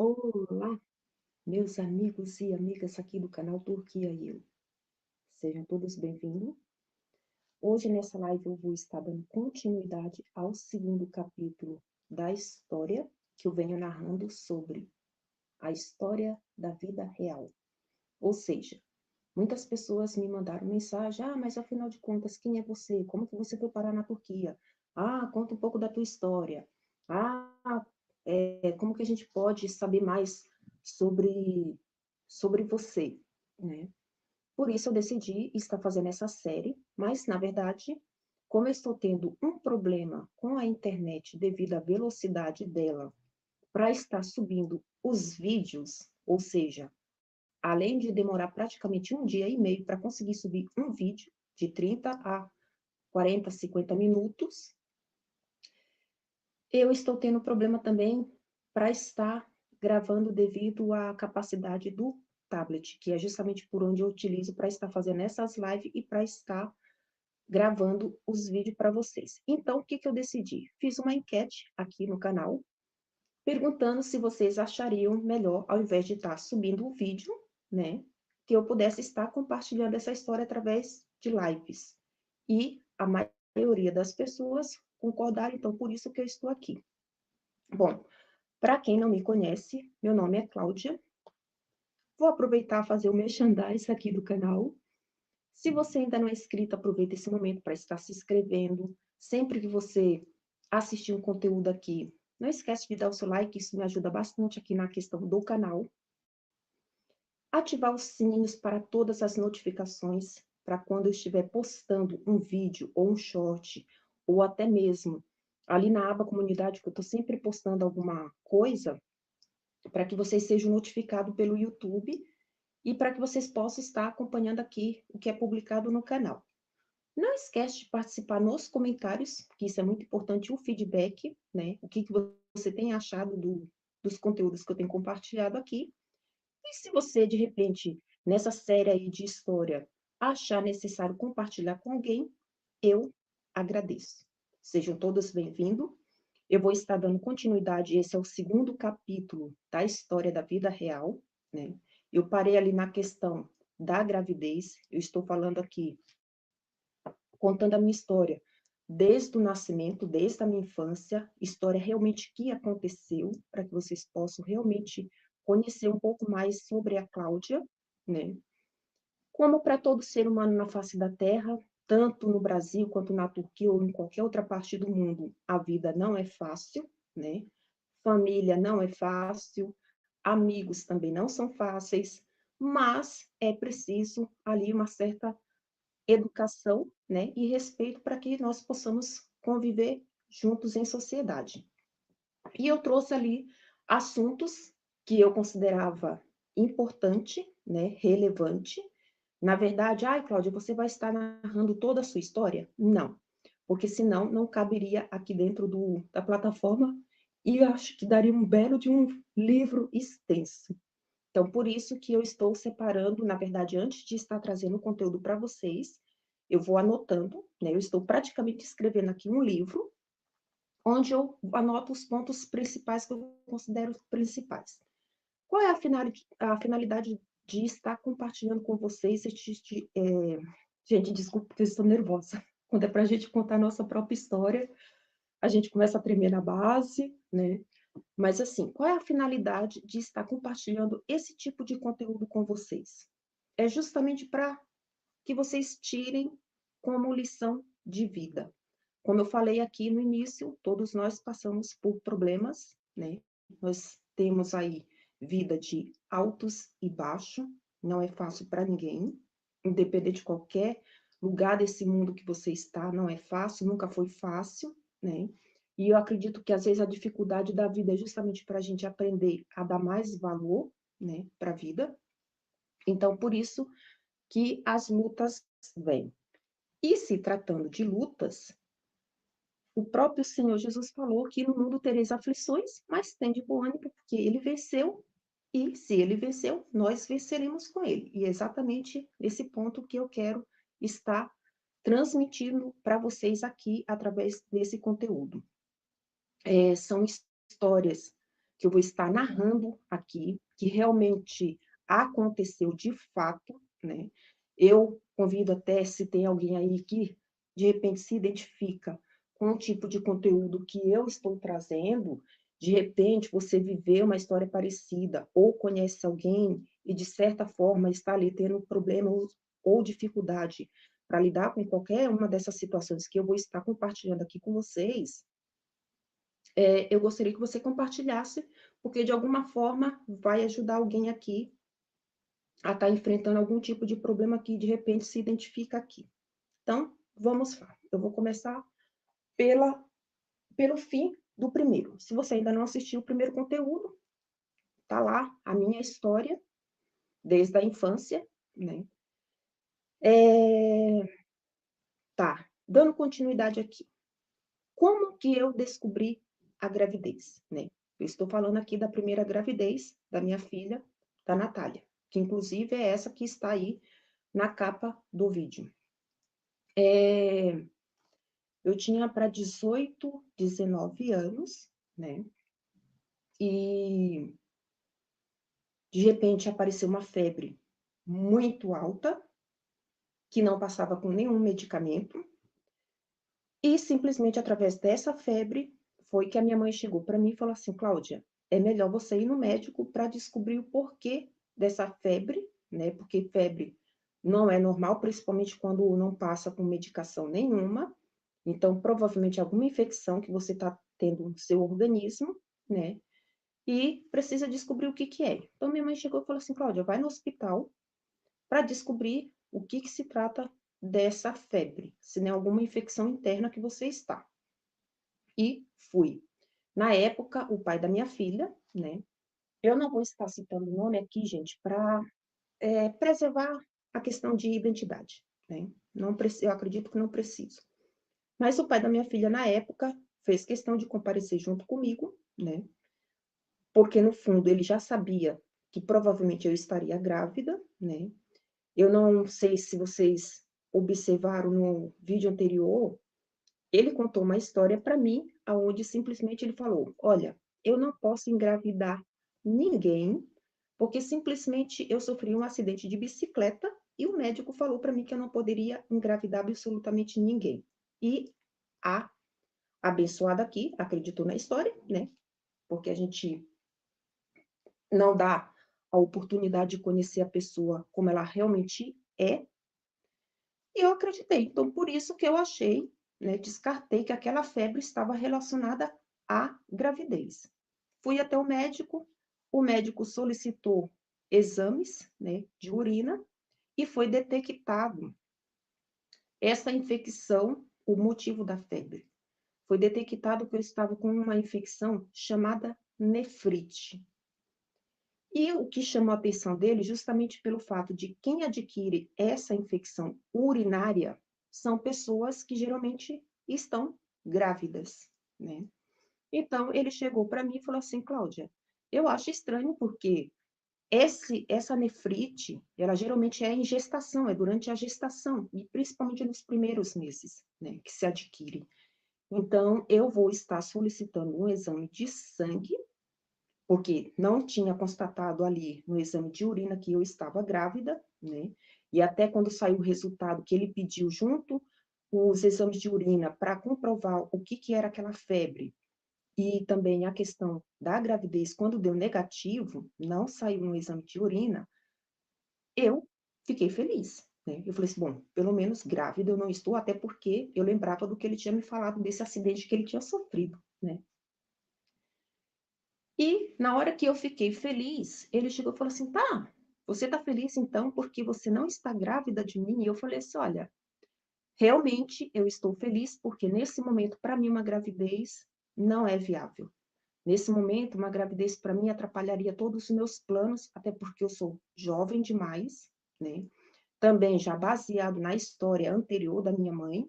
Olá, meus amigos e amigas aqui do canal Turquia e eu. Sejam todos bem-vindos. Hoje, nessa live, eu vou estar dando continuidade ao segundo capítulo da história que eu venho narrando sobre a história da vida real. Ou seja, muitas pessoas me mandaram mensagem: mas afinal de contas, quem é você? Como que você foi parar na Turquia? Conta um pouco da tua história. Ah, como que a gente pode saber mais sobre você, né? Por isso eu decidi estar fazendo essa série, mas na verdade, como eu estou tendo um problema com a internet devido à velocidade dela para estar subindo os vídeos, ou seja, além de demorar praticamente um dia e meio para conseguir subir um vídeo de 30 a 40, 50 minutos, eu estou tendo problema também para estar gravando devido à capacidade do tablet, que é justamente por onde eu utilizo para estar fazendo essas lives e para estar gravando os vídeos para vocês. Então, o que eu decidi? Fiz uma enquete aqui no canal, perguntando se vocês achariam melhor, ao invés de estar subindo o vídeo, né, que eu pudesse estar compartilhando essa história através de lives. E a maioria das pessoas concordaram, então por isso que eu estou aqui. Bom, para quem não me conhece, meu nome é Cláudia. Vou aproveitar e fazer o merchandising aqui do canal. Se você ainda não é inscrito, aproveita esse momento para estar se inscrevendo. Sempre que você assistir um conteúdo aqui, não esquece de dar o seu like, isso me ajuda bastante aqui na questão do canal. Ativar os sininhos para todas as notificações, para quando eu estiver postando um vídeo ou um short, ou até mesmo ali na aba comunidade, que eu estou sempre postando alguma coisa, para que vocês sejam notificados pelo YouTube e para que vocês possam estar acompanhando aqui o que é publicado no canal. Não esquece de participar nos comentários, que isso é muito importante, o feedback, né? O que você tem achado dos conteúdos que eu tenho compartilhado aqui. E se você, de repente, nessa série aí de história, achar necessário compartilhar com alguém, eu agradeço. Sejam todos bem-vindos. Eu vou estar dando continuidade, esse é o segundo capítulo da história da vida real, né? Eu parei ali na questão da gravidez, eu estou falando aqui, contando a minha história, desde o nascimento, desde a minha infância, história realmente que aconteceu, para que vocês possam realmente conhecer um pouco mais sobre a Cláudia, né? Como para todo ser humano na face da Terra, tanto no Brasil quanto na Turquia ou em qualquer outra parte do mundo, a vida não é fácil, né? Família não é fácil, amigos também não são fáceis, mas é preciso ali uma certa educação, né, e respeito para que nós possamos conviver juntos em sociedade. E eu trouxe ali assuntos que eu considerava importante, né, relevante. Na verdade, Cláudia, você vai estar narrando toda a sua história? Não, porque senão não caberia aqui dentro da plataforma e eu acho que daria um belo de um livro extenso. Então, por isso que eu estou separando, na verdade, antes de estar trazendo o conteúdo para vocês, eu vou anotando, né? Eu estou praticamente escrevendo aqui um livro, onde eu anoto os pontos principais que eu considero principais. Qual é a finalidade de estar compartilhando com vocês gente, desculpa, porque eu estou nervosa. Quando é para a gente contar a nossa própria história, a gente começa a tremer na base, né? Mas, assim, qual é a finalidade de estar compartilhando esse tipo de conteúdo com vocês? É justamente para que vocês tirem como lição de vida. Como eu falei aqui no início, todos nós passamos por problemas, né? Nós temos aí vida de altos e baixos, não é fácil para ninguém, independente de qualquer lugar desse mundo que você está, não é fácil, nunca foi fácil, né? E eu acredito que às vezes a dificuldade da vida é justamente para a gente aprender a dar mais valor, né, para a vida. Então, por isso que as lutas vêm. E se tratando de lutas, o próprio Senhor Jesus falou que no mundo tereis aflições, mas tende bom ânimo, porque ele venceu, e se ele venceu, nós venceremos com ele. E é exatamente nesse ponto que eu quero estar transmitindo para vocês aqui, através desse conteúdo. São histórias que eu vou estar narrando aqui, que realmente aconteceu de fato, né? Eu convido até, se tem alguém aí que de repente se identifica com o tipo de conteúdo que eu estou trazendo, de repente você viveu uma história parecida, ou conhece alguém e de certa forma está ali tendo problema ou dificuldade para lidar com qualquer uma dessas situações que eu vou estar compartilhando aqui com vocês, eu gostaria que você compartilhasse, porque de alguma forma vai ajudar alguém aqui a estar enfrentando algum tipo de problema que de repente se identifica aqui. Então, vamos lá. Eu vou começar pelo fim do primeiro. Se você ainda não assistiu o primeiro conteúdo, tá lá a minha história desde a infância, né? Tá, dando continuidade aqui. Como que eu descobri a gravidez, né? Eu estou falando aqui da primeira gravidez da minha filha, da Natália, que inclusive é essa que está aí na capa do vídeo. Eu tinha para 18, 19 anos, né? E de repente apareceu uma febre muito alta, que não passava com nenhum medicamento, e simplesmente através dessa febre foi que a minha mãe chegou para mim e falou assim: Cláudia, é melhor você ir no médico para descobrir o porquê dessa febre, né? Porque febre não é normal, principalmente quando não passa com medicação nenhuma. Então, provavelmente alguma infecção que você está tendo no seu organismo, né? E precisa descobrir o que que é. Então, minha mãe chegou e falou assim: Cláudia, vai no hospital para descobrir o que que se trata dessa febre, se não é alguma infecção interna que você está. E fui. Na época, o pai da minha filha, né? Eu não vou estar citando o nome aqui, gente, para preservar a questão de identidade, né? Não preciso, eu acredito que não preciso. Mas o pai da minha filha, na época, fez questão de comparecer junto comigo, né? Porque, no fundo, ele já sabia que provavelmente eu estaria grávida, né? Eu não sei se vocês observaram no vídeo anterior, ele contou uma história para mim, aonde simplesmente ele falou: olha, eu não posso engravidar ninguém, porque simplesmente eu sofri um acidente de bicicleta e o médico falou para mim que eu não poderia engravidar absolutamente ninguém. E a abençoada aqui acreditou na história, né? Porque a gente não dá a oportunidade de conhecer a pessoa como ela realmente é. E eu acreditei. Então, por isso que eu achei, né, descartei que aquela febre estava relacionada à gravidez. Fui até o médico solicitou exames, né, de urina e foi detectado essa infecção, o motivo da febre. Foi detectado que eu estava com uma infecção chamada nefrite. E o que chamou a atenção dele, justamente pelo fato de quem adquire essa infecção urinária são pessoas que geralmente estão grávidas, né? Então, ele chegou para mim e falou assim: Cláudia, eu acho estranho porque essa nefrite, ela geralmente é em gestação, é durante a gestação, e principalmente nos primeiros meses, né, que se adquire. Então, eu vou estar solicitando um exame de sangue porque não tinha constatado ali no exame de urina que eu estava grávida, né? E até quando saiu o resultado que ele pediu junto os exames de urina para comprovar o que que era aquela febre e também a questão da gravidez, quando deu negativo, não saiu no exame de urina, eu fiquei feliz, né? Eu falei assim, bom, pelo menos grávida eu não estou, até porque eu lembrava do que ele tinha me falado desse acidente que ele tinha sofrido, né? E na hora que eu fiquei feliz, ele chegou e falou assim: tá, você tá feliz então porque você não está grávida de mim? E eu falei assim: olha, realmente eu estou feliz porque nesse momento, para mim, uma gravidez não é viável. Nesse momento, uma gravidez para mim atrapalharia todos os meus planos, até porque eu sou jovem demais, né? Também já baseado na história anterior da minha mãe,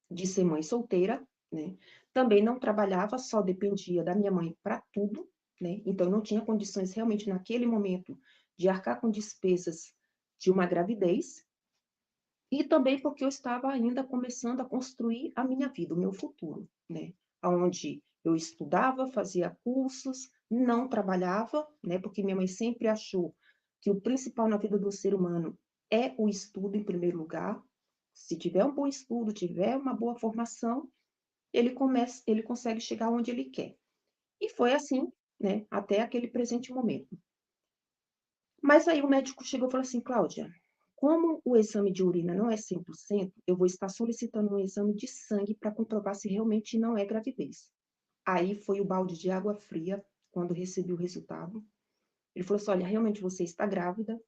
de ser mãe solteira, né? Também não trabalhava, só dependia da minha mãe para tudo, né? Então não tinha condições realmente naquele momento de arcar com despesas de uma gravidez, e também porque eu estava ainda começando a construir a minha vida, o meu futuro, né? Onde eu estudava, fazia cursos, não trabalhava, né, porque minha mãe sempre achou que o principal na vida do ser humano é o estudo em primeiro lugar. Se tiver um bom estudo, tiver uma boa formação, ele consegue chegar onde ele quer. E foi assim, né, até aquele presente momento. Mas aí o médico chegou e falou assim: "Cláudia, como o exame de urina não é 100%, eu vou estar solicitando um exame de sangue para comprovar se realmente não é gravidez". Aí foi o balde de água fria quando recebi o resultado. Ele falou assim: "Olha, realmente você está grávida",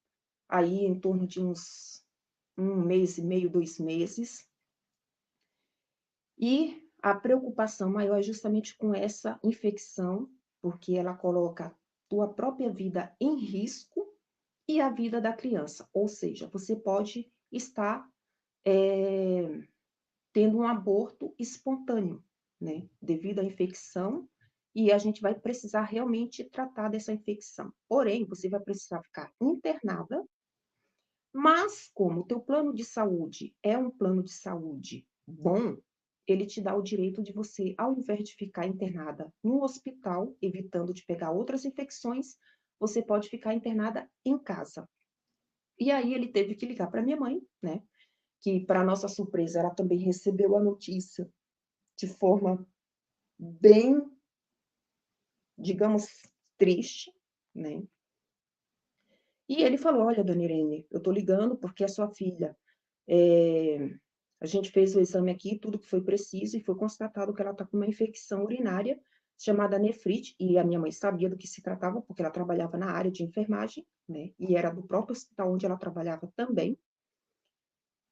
aí em torno de uns 1 mês e meio, 2 meses, e a preocupação maior é justamente com essa infecção, porque ela coloca tua própria vida em risco e a vida da criança, ou seja, você pode estar, eh, tendo um aborto espontâneo, né, devido à infecção, e a gente vai precisar realmente tratar dessa infecção. Porém, você vai precisar ficar internada, mas como o teu plano de saúde é um plano de saúde bom, ele te dá o direito de você, ao invés de ficar internada no hospital, evitando de pegar outras infecções, você pode ficar internada em casa. E aí ele teve que ligar para minha mãe, né, que para nossa surpresa ela também recebeu a notícia de forma bem, digamos, triste, né. E ele falou: "Olha, dona Irene, eu estou ligando porque a sua filha, eh, a gente fez o exame aqui, tudo que foi preciso e foi constatado que ela está com uma infecção urinária chamada nefrite", e a minha mãe sabia do que se tratava, porque ela trabalhava na área de enfermagem, né, e era do próprio hospital onde ela trabalhava também.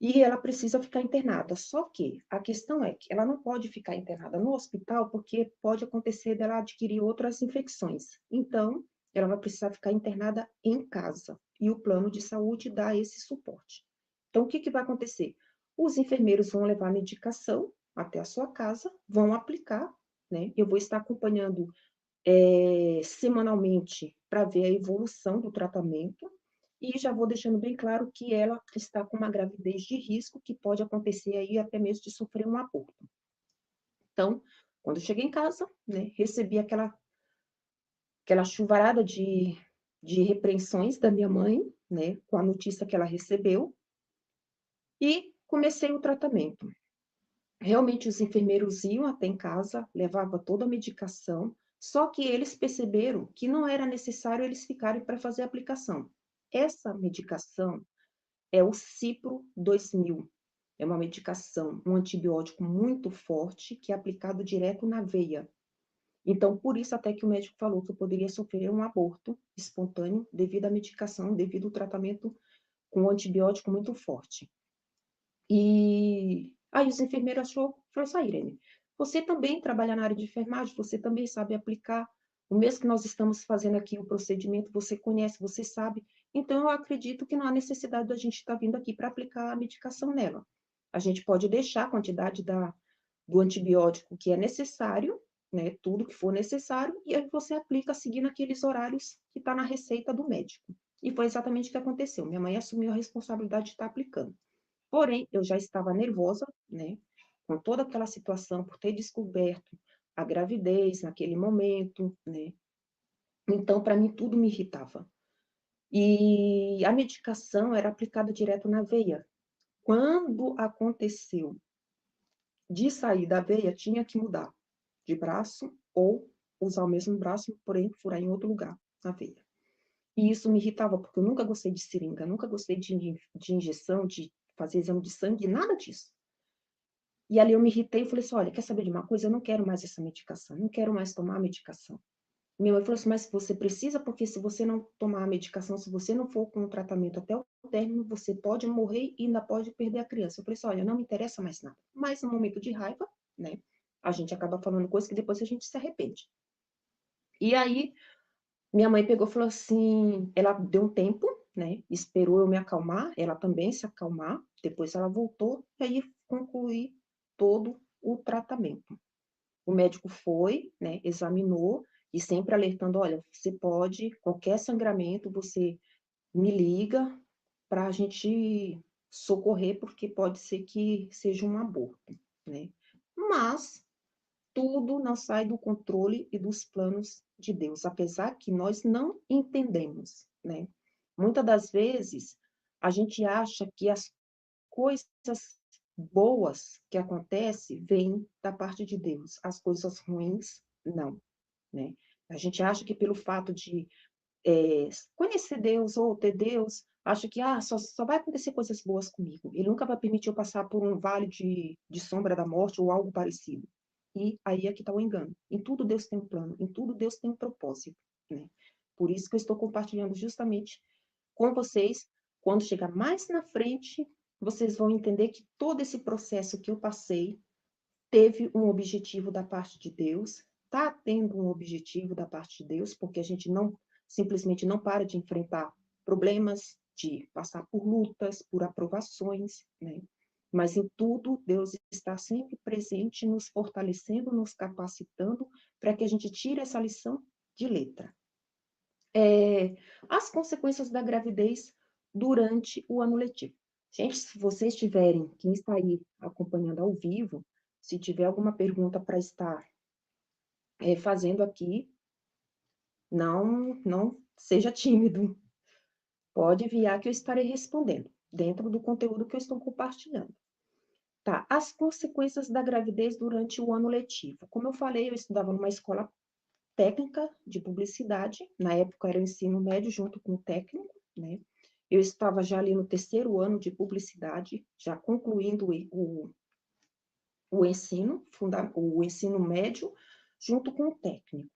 E ela precisa ficar internada. Só que a questão é que ela não pode ficar internada no hospital, porque pode acontecer dela adquirir outras infecções. Então, ela vai precisar ficar internada em casa. E o plano de saúde dá esse suporte. Então, o que que vai acontecer? Os enfermeiros vão levar a medicação até a sua casa, vão aplicar, né? Eu vou estar acompanhando semanalmente para ver a evolução do tratamento. E já vou deixando bem claro que ela está com uma gravidez de risco, que pode acontecer aí até mesmo de sofrer um aborto. Então, quando eu cheguei em casa, né, recebi aquela chuvarada de repreensões da minha mãe, né, com a notícia que ela recebeu, e comecei o tratamento. Realmente os enfermeiros iam até em casa, levava toda a medicação, só que eles perceberam que não era necessário eles ficarem para fazer a aplicação. Essa medicação é o Cipro 2000. É uma medicação, um antibiótico muito forte que é aplicado direto na veia. Então, por isso até que o médico falou que eu poderia sofrer um aborto espontâneo devido à medicação, devido ao tratamento com um antibiótico muito forte. E aí os enfermeiros falou assim: "Ah, Irene, você também trabalha na área de enfermagem, você também sabe aplicar, o mesmo que nós estamos fazendo aqui o procedimento, você conhece, você sabe, então eu acredito que não há necessidade da gente estar vindo aqui para aplicar a medicação nela. A gente pode deixar a quantidade do antibiótico que é necessário, né, tudo que for necessário, e aí você aplica seguindo aqueles horários que está na receita do médico". E foi exatamente o que aconteceu, minha mãe assumiu a responsabilidade de estar aplicando. Porém, eu já estava nervosa, né, com toda aquela situação, por ter descoberto a gravidez naquele momento, né. Então, para mim, tudo me irritava. E a medicação era aplicada direto na veia. Quando aconteceu de sair da veia, tinha que mudar de braço ou usar o mesmo braço, porém furar em outro lugar na veia. E isso me irritava, porque eu nunca gostei de seringa, nunca gostei de injeção, de fazer exame de sangue, nada disso. E ali eu me irritei e falei assim: "Olha, quer saber de uma coisa? Eu não quero mais essa medicação, não quero mais tomar a medicação". Minha mãe falou assim: "Mas você precisa, porque se você não tomar a medicação, se você não for com o tratamento até o término, você pode morrer e ainda pode perder a criança". Eu falei assim: "Olha, não me interessa mais nada". Mas no momento de raiva, né, a gente acaba falando coisas que depois a gente se arrepende. E aí, minha mãe pegou e falou assim, ela deu um tempo, né, esperou eu me acalmar, ela também se acalmar, depois ela voltou, e aí concluí todo o tratamento. O médico foi, né, examinou e sempre alertando: "Olha, você pode, qualquer sangramento, você me liga para a gente socorrer, porque pode ser que seja um aborto", né. Mas tudo não sai do controle e dos planos de Deus, apesar que nós não entendemos, né? Muitas das vezes, a gente acha que as coisas boas que acontecem vêm da parte de Deus, as coisas ruins, não, né? A gente acha que pelo fato de conhecer Deus ou ter Deus, acha que só vai acontecer coisas boas comigo. Ele nunca vai permitir eu passar por um vale de sombra da morte ou algo parecido. E aí é que está o engano. Em tudo Deus tem um plano, em tudo Deus tem um propósito, né? Por isso que eu estou compartilhando justamente com vocês. Quando chegar mais na frente, vocês vão entender que todo esse processo que eu passei teve um objetivo da parte de Deus, está tendo um objetivo da parte de Deus, porque a gente não simplesmente não para de enfrentar problemas, de passar por lutas, por aprovações, né? Mas em tudo, Deus está sempre presente, nos fortalecendo, nos capacitando, para que a gente tire essa lição de letra. As consequências da gravidez durante o ano letivo. Gente, se vocês tiverem, quem está aí acompanhando ao vivo, se tiver alguma pergunta para estar fazendo aqui, não seja tímido. Pode enviar que eu estarei respondendo, dentro do conteúdo que eu estou compartilhando. Tá, as consequências da gravidez durante o ano letivo. Como eu falei, eu estudava numa escola técnica de publicidade, na época era o ensino médio junto com o técnico, né? Eu estava já ali no terceiro ano de publicidade, já concluindo o ensino médio, junto com o técnico.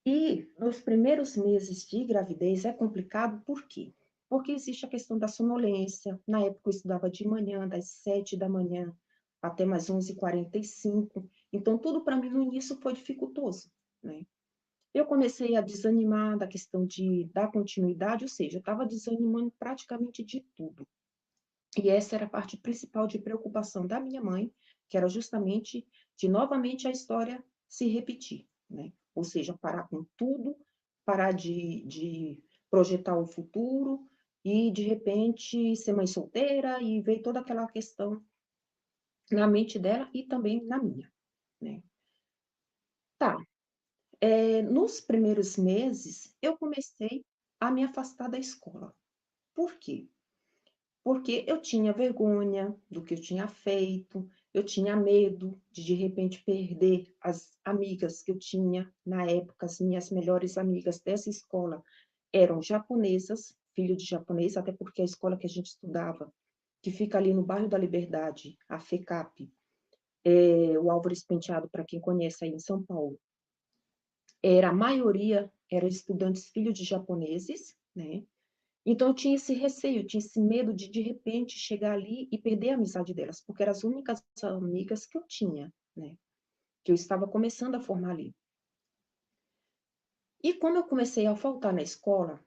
E nos primeiros meses de gravidez é complicado, por quê? Porque existe a questão da sonolência. Na época eu estudava de manhã, das 7 da manhã até mais 11h45. Então, tudo para mim no início foi dificultoso, né? Eu comecei a desanimar da questão de dar continuidade, ou seja, eu estava desanimando praticamente de tudo. E essa era a parte principal de preocupação da minha mãe, que era justamente de novamente a história se repetir, né? Ou seja, parar com tudo, parar de projetar o futuro e, de repente, ser mãe solteira e ver toda aquela questão na mente dela e também na minha, né? Tá, nos primeiros meses, eu comecei a me afastar da escola. Por quê? Porque eu tinha vergonha do que eu tinha feito, eu tinha medo de repente, perder as amigas que eu tinha na época, as minhas melhores amigas dessa escola eram japonesas, filho de japonês, até porque a escola que a gente estudava, que fica ali no bairro da Liberdade, a FECAP, o Álvares Penteado, para quem conhece aí em São Paulo, a maioria eram estudantes filhos de japoneses, né? Então, eu tinha esse receio, eu tinha esse medo de repente, chegar ali e perder a amizade delas, porque eram as únicas amigas que eu tinha, né? Que eu estava começando a formar ali. E como eu comecei a faltar na escola,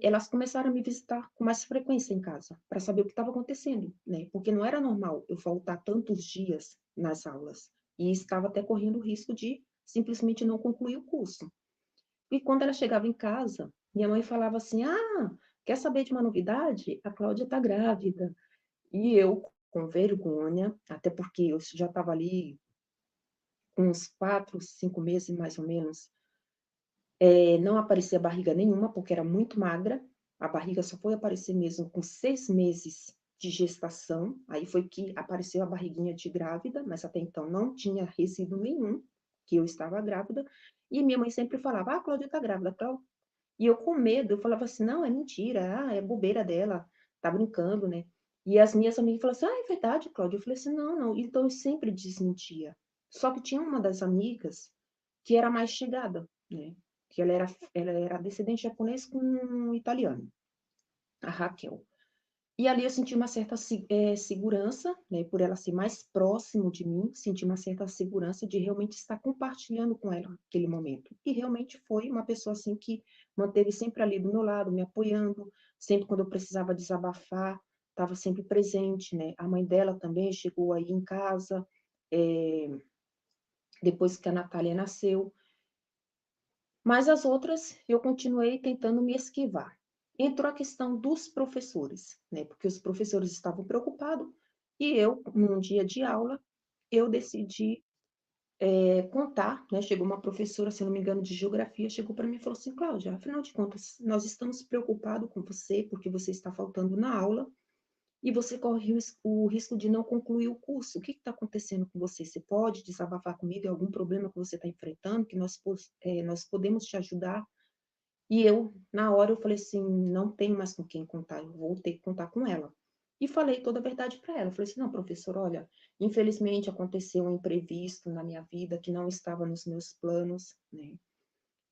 elas começaram a me visitar com mais frequência em casa, para saber o que estava acontecendo, né? Porque não era normal eu faltar tantos dias nas aulas. E estava até correndo o risco de simplesmente não concluir o curso. E quando ela chegava em casa, minha mãe falava assim: quer saber de uma novidade? A Cláudia está grávida. E eu, com vergonha, até porque eu já estava ali com uns 4, 5 meses mais ou menos, não aparecia barriga nenhuma, porque era muito magra. A barriga só foi aparecer mesmo com 6 meses de gestação. Aí foi que apareceu a barriguinha de grávida, mas até então não tinha resíduo nenhum que eu estava grávida. E minha mãe sempre falava: a Cláudia está grávida, tal. E eu com medo, eu falava assim, não, é mentira, é bobeira dela, tá brincando, né? E as minhas amigas falavam assim, é verdade, Cláudia. Eu falei assim, não, não. Então eu sempre desmentia. Só que tinha uma das amigas que era mais chegada, né? Que ela era descendente japonês com um italiano, a Raquel. E ali eu senti uma certa segurança, né, por ela ser mais próximo de mim, senti uma certa segurança de realmente estar compartilhando com ela aquele momento. E realmente foi uma pessoa assim que manteve sempre ali do meu lado, me apoiando, sempre quando eu precisava desabafar, estava sempre presente, né? A mãe dela também chegou aí em casa, é, depois que a Natália nasceu. Mas as outras eu continuei tentando me esquivar. Entrou a questão dos professores, né? Porque os professores estavam preocupados e eu, num dia de aula, eu decidi contar, né? Chegou uma professora, se eu não me engano, de geografia, chegou para mim e falou assim, Cláudia, afinal de contas, nós estamos preocupados com você, porque você está faltando na aula, e você corre o risco de não concluir o curso. O que está acontecendo com você? Você pode desabafar comigo? É algum problema que você está enfrentando, que nós podemos te ajudar? E eu, na hora, eu falei assim, não tenho mais com quem contar, eu vou ter que contar com ela. E falei toda a verdade para ela. Eu falei assim, não, professor, olha, infelizmente aconteceu um imprevisto na minha vida que não estava nos meus planos, né?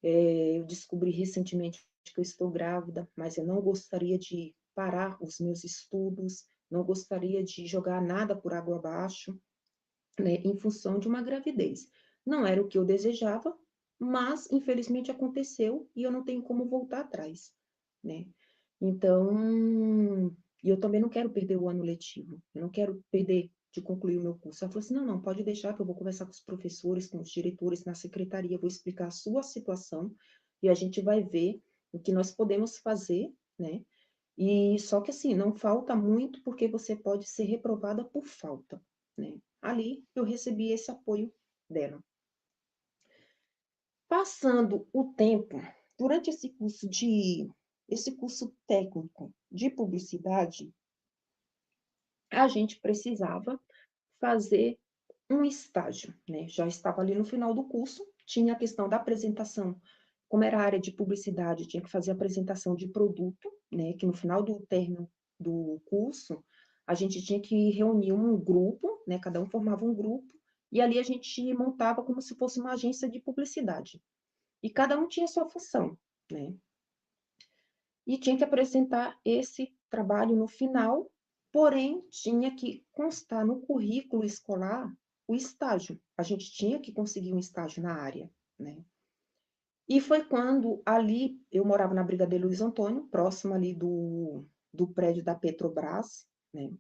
Eu descobri recentemente que eu estou grávida, mas eu não gostaria de parar os meus estudos, não gostaria de jogar nada por água abaixo, né, em função de uma gravidez. Não era o que eu desejava, mas infelizmente aconteceu e eu não tenho como voltar atrás, né? Então, e eu também não quero perder o ano letivo, eu não quero perder de concluir o meu curso. Ela falou assim: não, pode deixar que eu vou conversar com os professores, com os diretores na secretaria, vou explicar a sua situação e a gente vai ver o que nós podemos fazer, né? E só que assim, não falta muito porque você pode ser reprovada por falta, né? Ali eu recebi esse apoio dela. Passando o tempo, durante esse curso técnico de publicidade, a gente precisava fazer um estágio, né? Já estava ali no final do curso, tinha a questão da apresentação, como era a área de publicidade, tinha que fazer a apresentação de produto, né? Que no final do término do curso, a gente tinha que reunir um grupo, né? Cada um formava um grupo, e ali a gente montava como se fosse uma agência de publicidade. E cada um tinha sua função, né? E tinha que apresentar esse trabalho no final, porém tinha que constar no currículo escolar o estágio. A gente tinha que conseguir um estágio na área, né? E foi quando ali eu morava na Brigadeiro Luiz Antônio, próximo ali do prédio da Petrobras, né?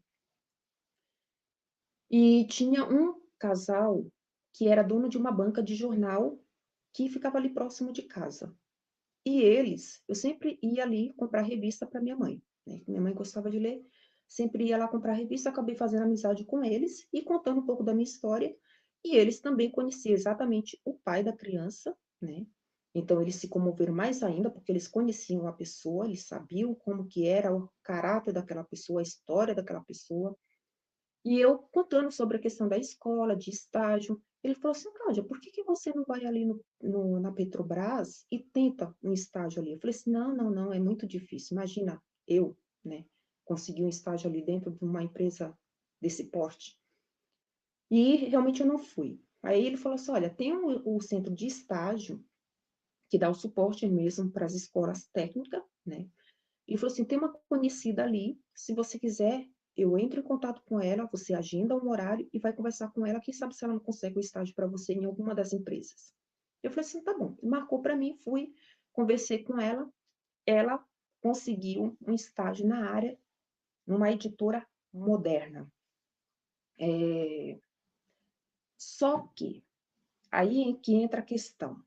E tinha um casal que era dono de uma banca de jornal que ficava ali próximo de casa. E eles, eu sempre ia ali comprar revista para minha mãe, né? Minha mãe gostava de ler, sempre ia lá comprar revista, acabei fazendo amizade com eles e contando um pouco da minha história. E eles também conheciam exatamente o pai da criança, né? Então eles se comoveram mais ainda porque eles conheciam a pessoa, eles sabiam como que era o caráter daquela pessoa, a história daquela pessoa. E eu contando sobre a questão da escola, de estágio, ele falou assim, Cláudia, por que que você não vai ali na Petrobras e tenta um estágio ali? Eu falei assim, não, não, não, é muito difícil. Imagina eu, né, conseguir um estágio ali dentro de uma empresa desse porte. E realmente eu não fui. Aí ele falou assim, olha, tem o centro de estágio que dá o suporte mesmo para as escolas técnicas, né? E falou assim: tem uma conhecida ali, se você quiser, eu entro em contato com ela, você agenda um horário e vai conversar com ela, quem sabe se ela não consegue o estágio para você em alguma das empresas. Eu falei assim: tá bom. Marcou para mim, fui, conversei com ela conseguiu um estágio na área, numa editora moderna. É, só que aí é que entra a questão,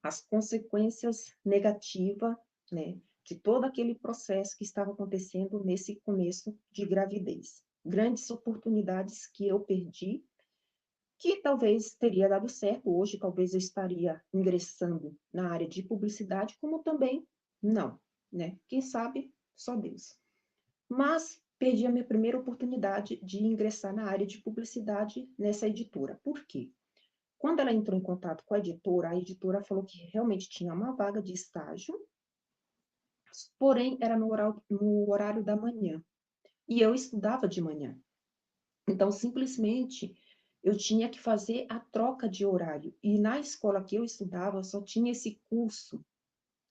as consequências negativas, né, de todo aquele processo que estava acontecendo nesse começo de gravidez. Grandes oportunidades que eu perdi, que talvez teria dado certo, hoje talvez eu estaria ingressando na área de publicidade, como também não, né? Quem sabe, só Deus. Mas perdi a minha primeira oportunidade de ingressar na área de publicidade nessa editora. Por quê? Quando ela entrou em contato com a editora falou que realmente tinha uma vaga de estágio, porém era no horário da manhã. E eu estudava de manhã. Então, simplesmente, eu tinha que fazer a troca de horário. E na escola que eu estudava, só tinha esse curso.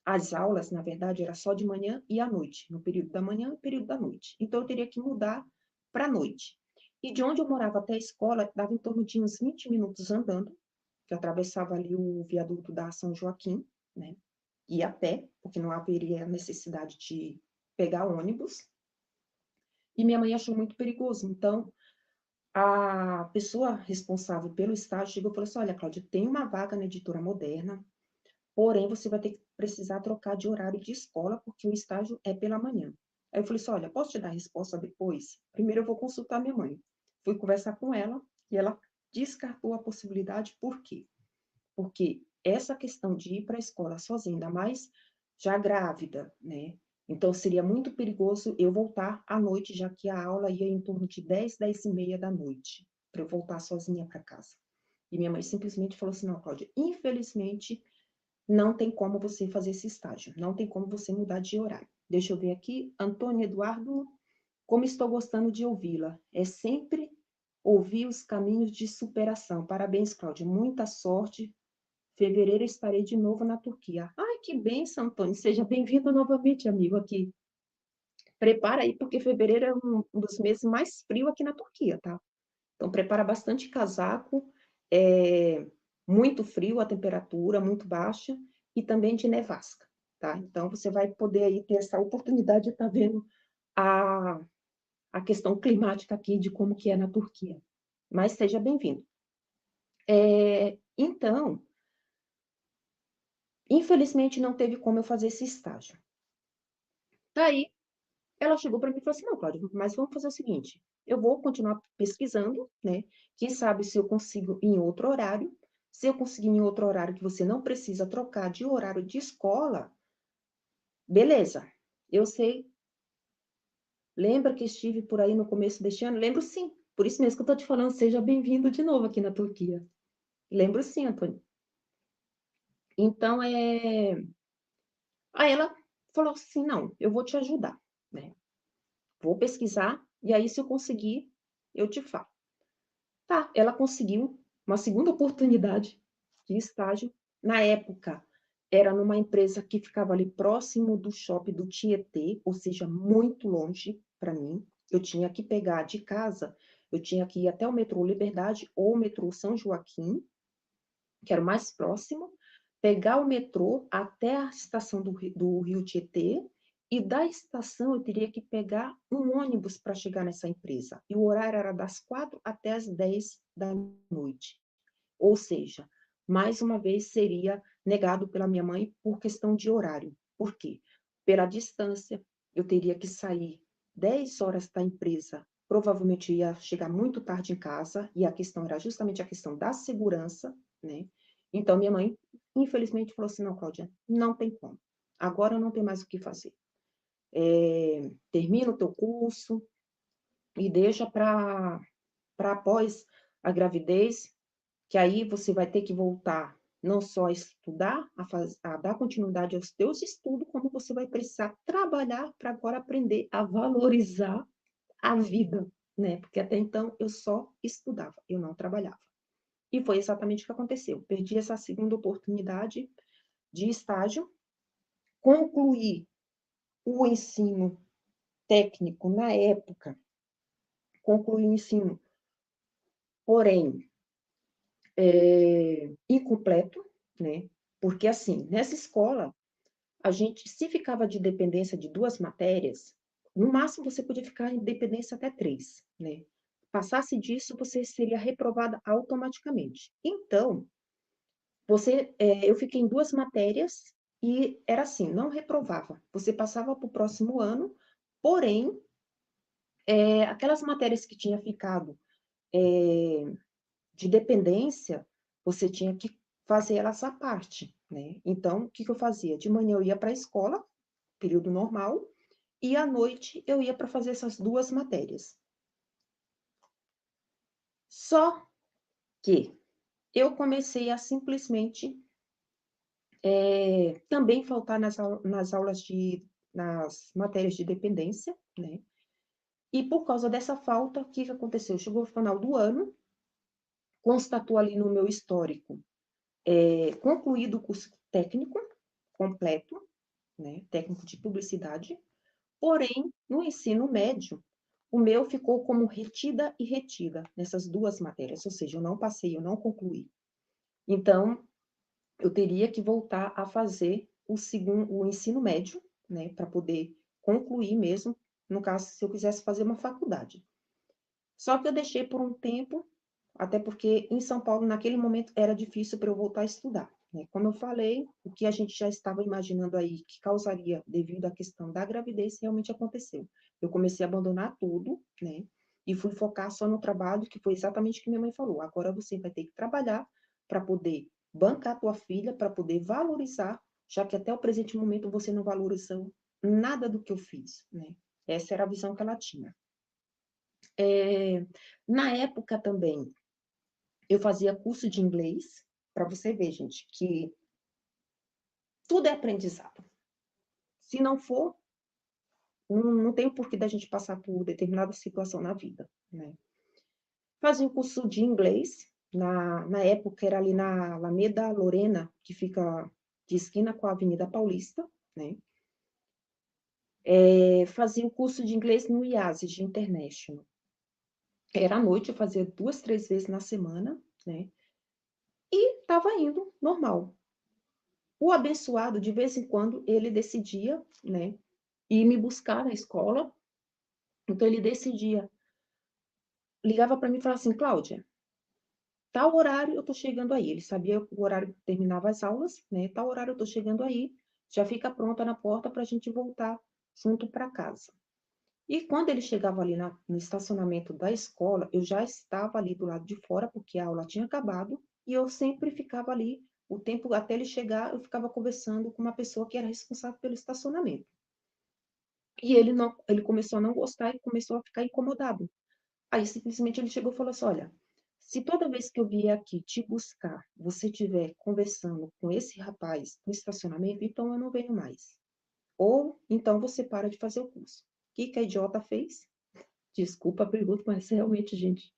As aulas, na verdade, era só de manhã e à noite, no período da manhã e período da noite. Então, eu teria que mudar para a noite. E de onde eu morava até a escola, dava em torno de uns 20 minutos andando, que eu atravessava ali o viaduto da São Joaquim, né? Ia a pé, porque não haveria necessidade de pegar ônibus. E minha mãe achou muito perigoso. Então, a pessoa responsável pelo estágio chegou e falou assim: olha, Cláudia, tem uma vaga na editora moderna, porém você vai ter que precisar trocar de horário de escola, porque o estágio é pela manhã. Aí eu falei assim: olha, posso te dar a resposta depois? Primeiro eu vou consultar minha mãe. Fui conversar com ela e ela descartou a possibilidade, por quê? Porque essa questão de ir para a escola sozinha, ainda mais já grávida, né? Então, seria muito perigoso eu voltar à noite, já que a aula ia em torno de 10, 10 e meia da noite, para eu voltar sozinha para casa. E minha mãe simplesmente falou assim, não, Cláudia, infelizmente, não tem como você fazer esse estágio, não tem como você mudar de horário. Deixa eu ver aqui, Antônio Eduardo, como estou gostando de ouvi-la. É sempre ouvir os caminhos de superação. Parabéns, Cláudia, muita sorte. Fevereiro estarei de novo na Turquia. Ai, que bênção, Antônio. Seja bem-vindo novamente, amigo, aqui. Prepara aí, porque fevereiro é um dos meses mais frios aqui na Turquia, tá? Então, prepara bastante casaco, é muito frio a temperatura, muito baixa, e também de nevasca, tá? Então, você vai poder aí ter essa oportunidade de estar vendo a, a questão climática aqui, de como que é na Turquia. Mas seja bem-vindo. Então, infelizmente, não teve como eu fazer esse estágio. Daí, ela chegou para mim e falou assim, não, Cláudia, mas vamos fazer o seguinte, eu vou continuar pesquisando, né? Quem sabe se eu consigo em outro horário, se eu conseguir em outro horário que você não precisa trocar de horário de escola, beleza. Eu sei, lembra que estive por aí no começo deste ano? Lembro sim, por isso mesmo que eu estou te falando, seja bem-vindo de novo aqui na Turquia. Lembro sim, Antônio. Então, aí ela falou assim, não, eu vou te ajudar, né? Vou pesquisar, e aí se eu conseguir, eu te falo. Tá, ela conseguiu uma segunda oportunidade de estágio. Na época, era numa empresa que ficava ali próximo do shopping do Tietê, ou seja, muito longe para mim. Eu tinha que pegar de casa, eu tinha que ir até o metrô Liberdade ou o metrô São Joaquim, que era o mais próximo, pegar o metrô até a estação do Rio Tietê, e da estação eu teria que pegar um ônibus para chegar nessa empresa. E o horário era das 4 até as 10 da noite. Ou seja, mais uma vez seria negado pela minha mãe por questão de horário. Por quê? Pela distância, eu teria que sair 10 horas da empresa, provavelmente ia chegar muito tarde em casa, e a questão era justamente a questão da segurança, né? Então, minha mãe, infelizmente, falou assim, não, Cláudia, não tem como. Agora não tem mais o que fazer. Termina o teu curso e deixa para após a gravidez, que aí você vai ter que voltar não só a estudar, a dar continuidade aos teus estudos, como você vai precisar trabalhar para agora aprender a valorizar a vida, né? Porque até então eu só estudava, eu não trabalhava. E foi exatamente o que aconteceu. Perdi essa segunda oportunidade de estágio, concluí o ensino técnico na época, concluí o ensino, porém, incompleto, né? Porque assim, nessa escola, a gente, se ficava de dependência de 2 matérias, no máximo você podia ficar em dependência até 3, né? Passasse disso, você seria reprovada automaticamente. Então, eu fiquei em 2 matérias e era assim, não reprovava. Você passava para o próximo ano, porém, aquelas matérias que tinha ficado de dependência, você tinha que fazer elas à parte, né? Então, o que que eu fazia? De manhã eu ia para a escola, período normal, e à noite eu ia para fazer essas 2 matérias. Só que eu comecei a simplesmente também faltar nas aulas nas matérias de dependência, né? E por causa dessa falta, o que que aconteceu? Chegou o final do ano, constatou ali no meu histórico, concluído o curso técnico completo, né? Técnico de publicidade, porém, no ensino médio, o meu ficou como retida e retida nessas 2 matérias, ou seja, eu não passei, eu não concluí. Então, eu teria que voltar a fazer o ensino médio, né, para poder concluir mesmo, no caso, se eu quisesse fazer uma faculdade. Só que eu deixei por um tempo, até porque em São Paulo, naquele momento, era difícil para eu voltar a estudar, né? Como eu falei, o que a gente já estava imaginando aí que causaria devido à questão da gravidez realmente aconteceu. Eu comecei a abandonar tudo, né? e fui focar só no trabalho, que foi exatamente o que minha mãe falou. Agora você vai ter que trabalhar para poder bancar a tua filha, para poder valorizar, já que até o presente momento você não valorizou nada do que eu fiz, né? Essa era a visão que ela tinha. Na época também, eu fazia curso de inglês, para você ver, gente, que tudo é aprendizado. Se não for, não tem o porquê da gente passar por determinada situação na vida, né? Fazia o curso de inglês, na época era ali na Alameda Lorena, que fica de esquina com a Avenida Paulista, né? Fazia o curso de inglês no IASES de International. Era à noite, eu fazia 2, 3 vezes na semana, né? E estava indo normal. O abençoado, de vez em quando, ele decidia, né, ir me buscar na escola. Então, ele decidia, ligava para mim e falava assim, Cláudia, tal horário eu tô chegando aí. Ele sabia o horário que terminava as aulas, né? Tal horário eu tô chegando aí, já fica pronta na porta para a gente voltar junto para casa. E quando ele chegava ali no estacionamento da escola, eu já estava ali do lado de fora, porque a aula tinha acabado, e eu sempre ficava ali, o tempo até ele chegar, eu ficava conversando com uma pessoa que era responsável pelo estacionamento. E ele começou a não gostar e começou a ficar incomodado. Aí simplesmente ele chegou e falou assim: olha, se toda vez que eu vier aqui te buscar, você estiver conversando com esse rapaz no estacionamento, então eu não venho mais. Ou então você para de fazer o curso. O que a idiota fez? Desculpa a pergunta, mas realmente, gente,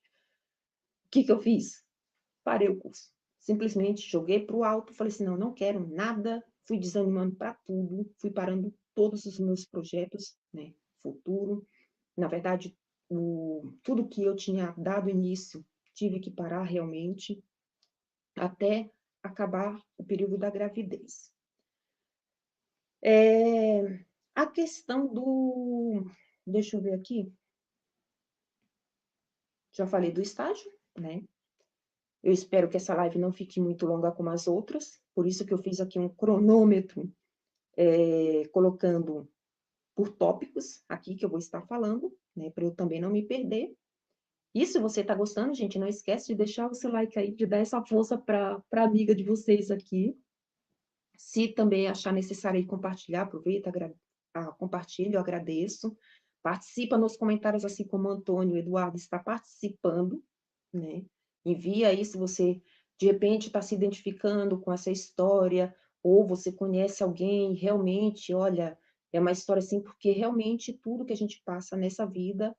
o que eu fiz? Parei o curso. Simplesmente joguei para o alto, falei assim, não, não quero nada, fui desanimando para tudo, fui parando todos os meus projetos, né, futuro. Na verdade, tudo que eu tinha dado início, tive que parar realmente, até acabar o período da gravidez. A questão do... Deixa eu ver aqui. Já falei do estágio, né? Eu espero que essa live não fique muito longa como as outras, por isso que eu fiz aqui um cronômetro, colocando por tópicos aqui que eu vou estar falando, né, para eu também não me perder. E se você está gostando, gente, não esquece de deixar o seu like aí, de dar essa força para a amiga de vocês aqui. Se também achar necessário compartilhar, aproveita, compartilha, eu agradeço. Participa nos comentários, assim como o Antônio e o Eduardo está participando, né? Envia aí se você, de repente, está se identificando com essa história, ou você conhece alguém, realmente, olha, é uma história assim, porque realmente tudo que a gente passa nessa vida,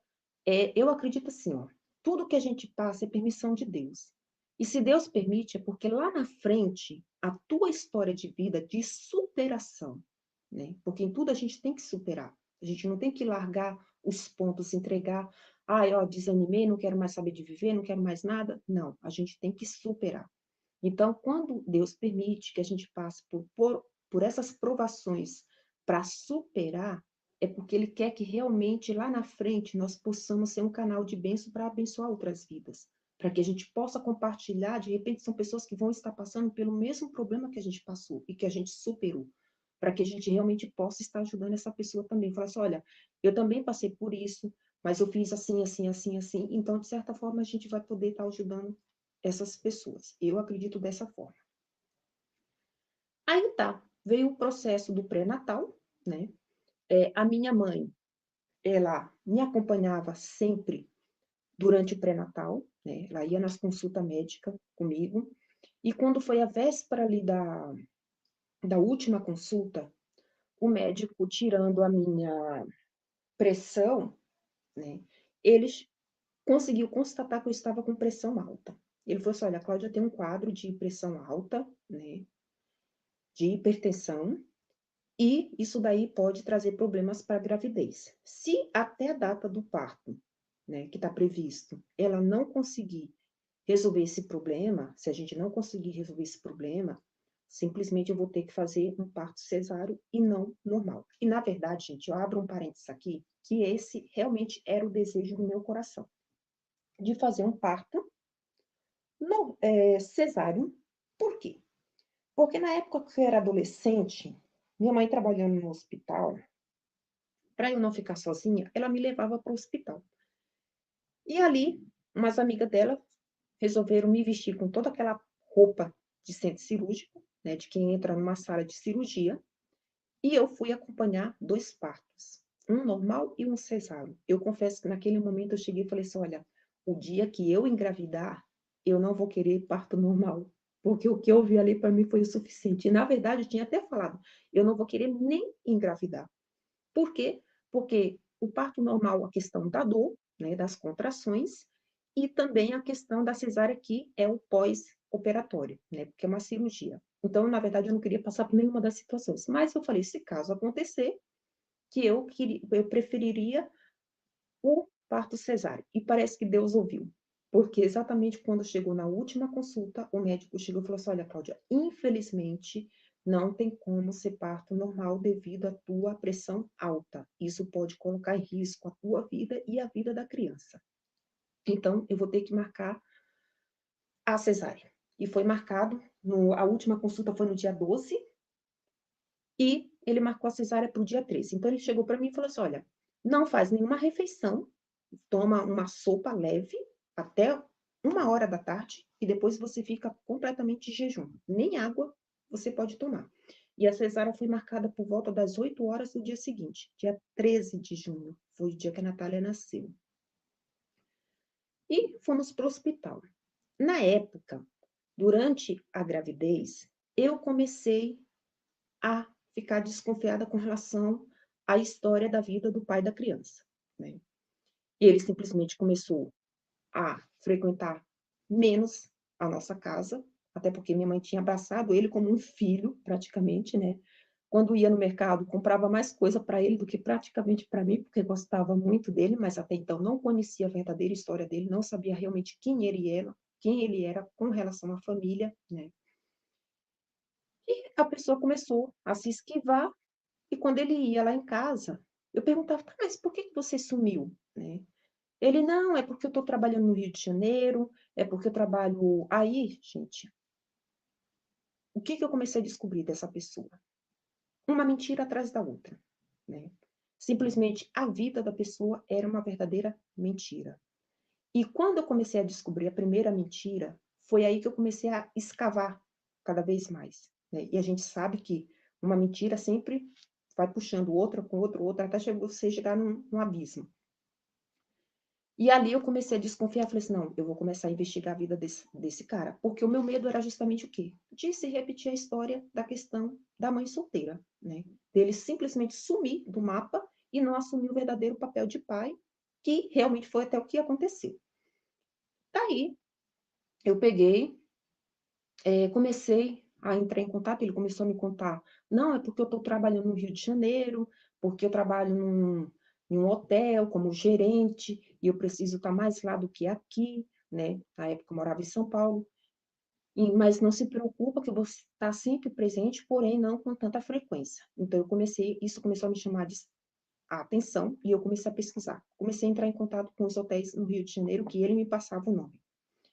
eu acredito assim, ó, tudo que a gente passa é permissão de Deus. E se Deus permite, é porque lá na frente, a tua história de vida de superação, né? Porque em tudo a gente tem que superar. A gente não tem que largar os pontos, entregar, ó, desanimei, não quero mais saber de viver, não quero mais nada. Não, a gente tem que superar. Então, quando Deus permite que a gente passe por essas provações para superar, é porque Ele quer que realmente lá na frente nós possamos ser um canal de bênção para abençoar outras vidas. Para que a gente possa compartilhar, de repente são pessoas que vão estar passando pelo mesmo problema que a gente passou e que a gente superou. Para que a gente realmente possa estar ajudando essa pessoa também. Falar assim, olha, eu também passei por isso, mas eu fiz assim, assim, assim, assim. Então, de certa forma, a gente vai poder estar ajudando essas pessoas. Eu acredito dessa forma. Aí tá, veio o processo do pré-natal, né? A minha mãe, ela me acompanhava sempre durante o pré-natal, né? Ela ia nas consultas médicas comigo. E quando foi a véspera ali da última consulta, o médico tirando a minha pressão, né? Ele conseguiu constatar que eu estava com pressão alta. Ele falou assim, olha, a Cláudia tem um quadro de pressão alta, né? De hipertensão, e isso daí pode trazer problemas para a gravidez. Se até a data do parto, né, que está previsto, ela não conseguir resolver esse problema, se a gente não conseguir resolver esse problema, simplesmente eu vou ter que fazer um parto cesáreo e não normal. E, na verdade, gente, eu abro um parênteses aqui, que esse realmente era o desejo do meu coração, de fazer um parto cesáreo. Por quê? Porque na época que eu era adolescente, minha mãe trabalhando no hospital, para eu não ficar sozinha, ela me levava para o hospital. E ali, umas amigas dela resolveram me vestir com toda aquela roupa de centro cirúrgico, né, de quem entra numa sala de cirurgia, e eu fui acompanhar 2 partos, um normal e um cesáreo. Eu confesso que naquele momento eu cheguei e falei assim: "Olha, o dia que eu engravidar, eu não vou querer parto normal, porque o que eu vi ali para mim foi o suficiente". E na verdade eu tinha até falado: "Eu não vou querer nem engravidar". Por quê? Porque o parto normal, a questão da dor, né, das contrações, e também a questão da cesárea, que é o pós-operatório, né, porque é uma cirurgia. Então, na verdade, eu não queria passar por nenhuma das situações, mas eu falei: "Se caso acontecer, que eu preferiria o parto cesáreo". E parece que Deus ouviu, porque exatamente quando chegou na última consulta, o médico chegou e falou assim: "Olha, Cláudia, infelizmente não tem como ser parto normal devido à tua pressão alta. Isso pode colocar em risco a tua vida e a vida da criança. Então, eu vou ter que marcar a cesárea". E foi marcado, a última consulta foi no dia 12 e ele marcou a cesárea para o dia 13. Então, ele chegou para mim e falou assim: "Olha, não faz nenhuma refeição, toma uma sopa leve até 1 hora da tarde e depois você fica completamente de jejum. Nem água você pode tomar". E a cesárea foi marcada por volta das 8 horas do dia seguinte, dia 13 de junho, foi o dia que a Natália nasceu. E fomos para o hospital. Na época, durante a gravidez, eu comecei a ficar desconfiada com relação à história da vida do pai da criança, né. Ele simplesmente começou a frequentar menos a nossa casa, até porque minha mãe tinha abraçado ele como um filho, praticamente, né. Quando ia no mercado, comprava mais coisa para ele do que praticamente para mim, porque gostava muito dele, mas até então não conhecia a verdadeira história dele, não sabia realmente quem ele era com relação à família, né. E a pessoa começou a se esquivar, e quando ele ia lá em casa, eu perguntava: "Tá, mas por que que você sumiu?", né. Ele: "Não, é porque eu estou trabalhando no Rio de Janeiro, é porque eu trabalho". Aí, gente, o que que eu comecei a descobrir dessa pessoa? Uma mentira atrás da outra, né. Simplesmente a vida da pessoa era uma verdadeira mentira. E quando eu comecei a descobrir a primeira mentira, foi aí que eu comecei a escavar cada vez mais, né. E a gente sabe que uma mentira sempre vai puxando outra com outra, até você chegar num abismo. E ali eu comecei a desconfiar, falei assim: "Não, eu vou começar a investigar a vida desse cara", porque o meu medo era justamente o quê? De se repetir a história da questão da mãe solteira, né, dele simplesmente sumir do mapa e não assumir o verdadeiro papel de pai, que realmente foi até o que aconteceu. Daí, eu peguei, comecei a entrar em contato, ele começou a me contar: "Não, é porque eu estou trabalhando no Rio de Janeiro, porque eu trabalho em um hotel como gerente, e eu preciso estar mais lá do que aqui", né, na época eu morava em São Paulo, "mas não se preocupa que eu vou estar sempre presente, porém não com tanta frequência". Então isso começou a me chamar a atenção, e eu comecei a pesquisar. Comecei a entrar em contato com os hotéis no Rio de Janeiro que ele me passava o nome.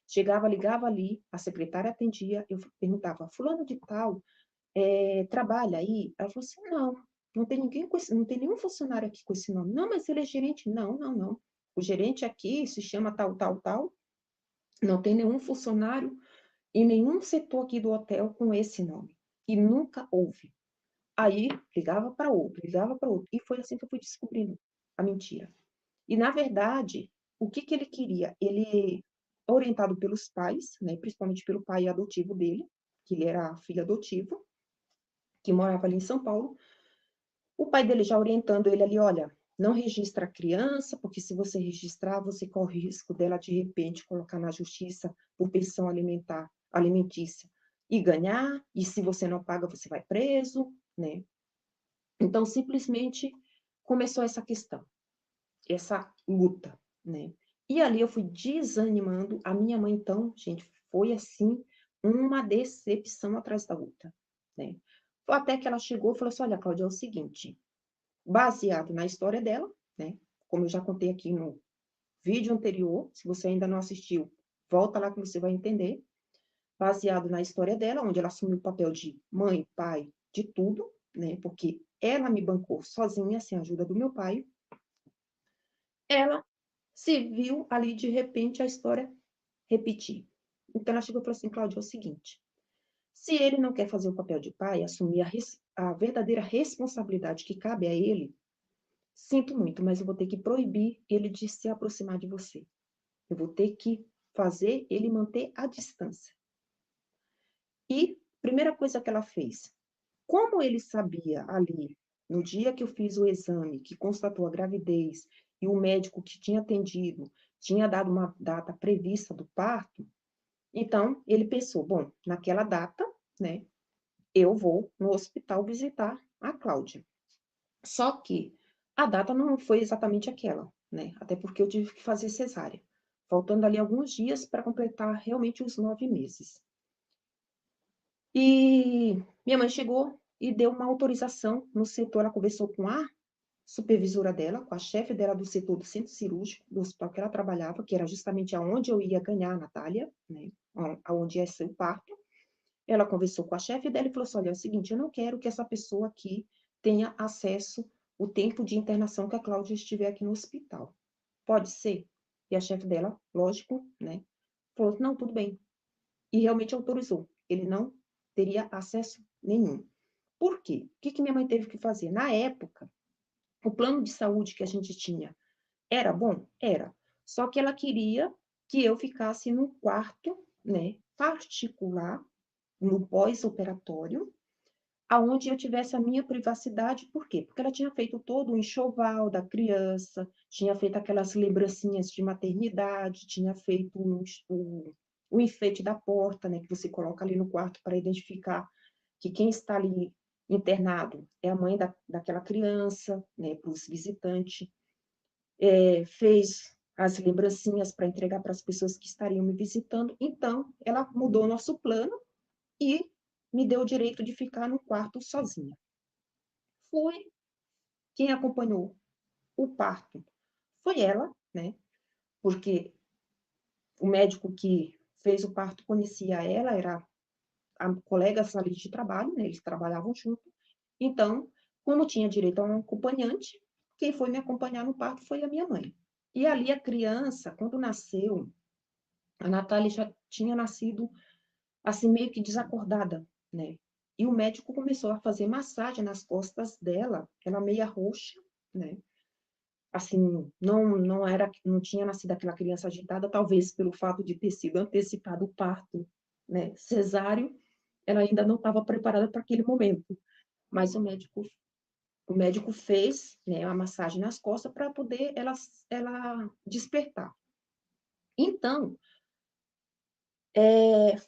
Chegava, ligava ali, a secretária atendia, eu perguntava: "Fulano de tal, trabalha aí?". Ela falou assim: "Não, não tem nenhum funcionário aqui com esse nome". "Não, mas ele é gerente". "Não, não, não. O gerente aqui se chama tal, tal, tal, não tem nenhum funcionário em nenhum setor aqui do hotel com esse nome". E nunca houve. Aí ligava para outro, e foi assim que eu fui descobrindo a mentira. E na verdade, o que que ele queria? Ele, orientado pelos pais, né, principalmente pelo pai adotivo dele, que ele era filho adotivo, que morava ali em São Paulo, o pai dele já orientando ele ali: "Olha, não registra a criança, porque se você registrar, você corre o risco dela de repente colocar na justiça por pensão alimentícia e ganhar, e se você não paga, você vai preso", né. Então simplesmente começou essa questão. Essa luta, né. E ali eu fui desanimando, a minha mãe então, gente, foi assim, uma decepção atrás da outra, né. Até que ela chegou e falou assim: "Olha, Cláudia, é o seguinte, baseado na história dela, né, como eu já contei aqui no vídeo anterior, se você ainda não assistiu, volta lá que você vai entender, baseado na história dela, onde ela assumiu o papel de mãe, pai, de tudo, né, porque ela me bancou sozinha, sem a ajuda do meu pai, ela se viu ali, de repente, a história repetir. Então, ela chegou e falou assim: Cláudia, é o seguinte, se ele não quer fazer o papel de pai, assumir a verdadeira responsabilidade que cabe a ele, sinto muito, mas eu vou ter que proibir ele de se aproximar de você. Eu vou ter que fazer ele manter a distância. E, primeira coisa que ela fez, como ele sabia ali, no dia que eu fiz o exame, que constatou a gravidez, e o médico que tinha atendido tinha dado uma data prevista do parto, então ele pensou, bom, naquela data, né, eu vou no hospital visitar a Cláudia. Só que a data não foi exatamente aquela, né, até porque eu tive que fazer cesárea, faltando ali alguns dias para completar realmente os 9 meses. E minha mãe chegou e deu uma autorização no setor, ela conversou com a supervisora dela, com a chefe dela do setor do centro cirúrgico, do hospital que ela trabalhava, que era justamente aonde eu ia ganhar a Natália, né, aonde ia ser o parto. Ela conversou com a chefe dela e falou assim: olha, é o seguinte, eu não quero que essa pessoa aqui tenha acesso o tempo de internação que a Cláudia estiver aqui no hospital. Pode ser? E a chefe dela, lógico, né, falou: não, tudo bem. E realmente autorizou. Ele não teria acesso nenhum. Por quê? O que que minha mãe teve que fazer? Na época, o plano de saúde que a gente tinha era bom? Era. Só que ela queria que eu ficasse num quarto, né, particular, no pós-operatório, aonde eu tivesse a minha privacidade. Por quê? Porque ela tinha feito todo o enxoval da criança, tinha feito aquelas lembrancinhas de maternidade, tinha feito o enfeite da porta, né, que você coloca ali no quarto para identificar que quem está ali internado é a mãe daquela criança, né, para os visitantes. Fez as lembrancinhas para entregar para as pessoas que estariam me visitando. Então, ela mudou o nosso plano e me deu o direito de ficar no quarto sozinha. Foi quem acompanhou o parto, foi ela, né? Porque o médico que fez o parto conhecia ela, era a colega ali de trabalho, né? Eles trabalhavam junto. Então, como tinha direito a um acompanhante, quem foi me acompanhar no parto foi a minha mãe. E ali a criança, quando nasceu, a Natália já tinha nascido assim, meio que desacordada, né? E o médico começou a fazer massagem nas costas dela, ela meia roxa, né? Assim, não tinha nascido aquela criança agitada, talvez pelo fato de ter sido antecipado o parto, né, cesáreo, ela ainda não estava preparada para aquele momento. Mas o médico fez, né, a massagem nas costas para poder ela despertar. Então,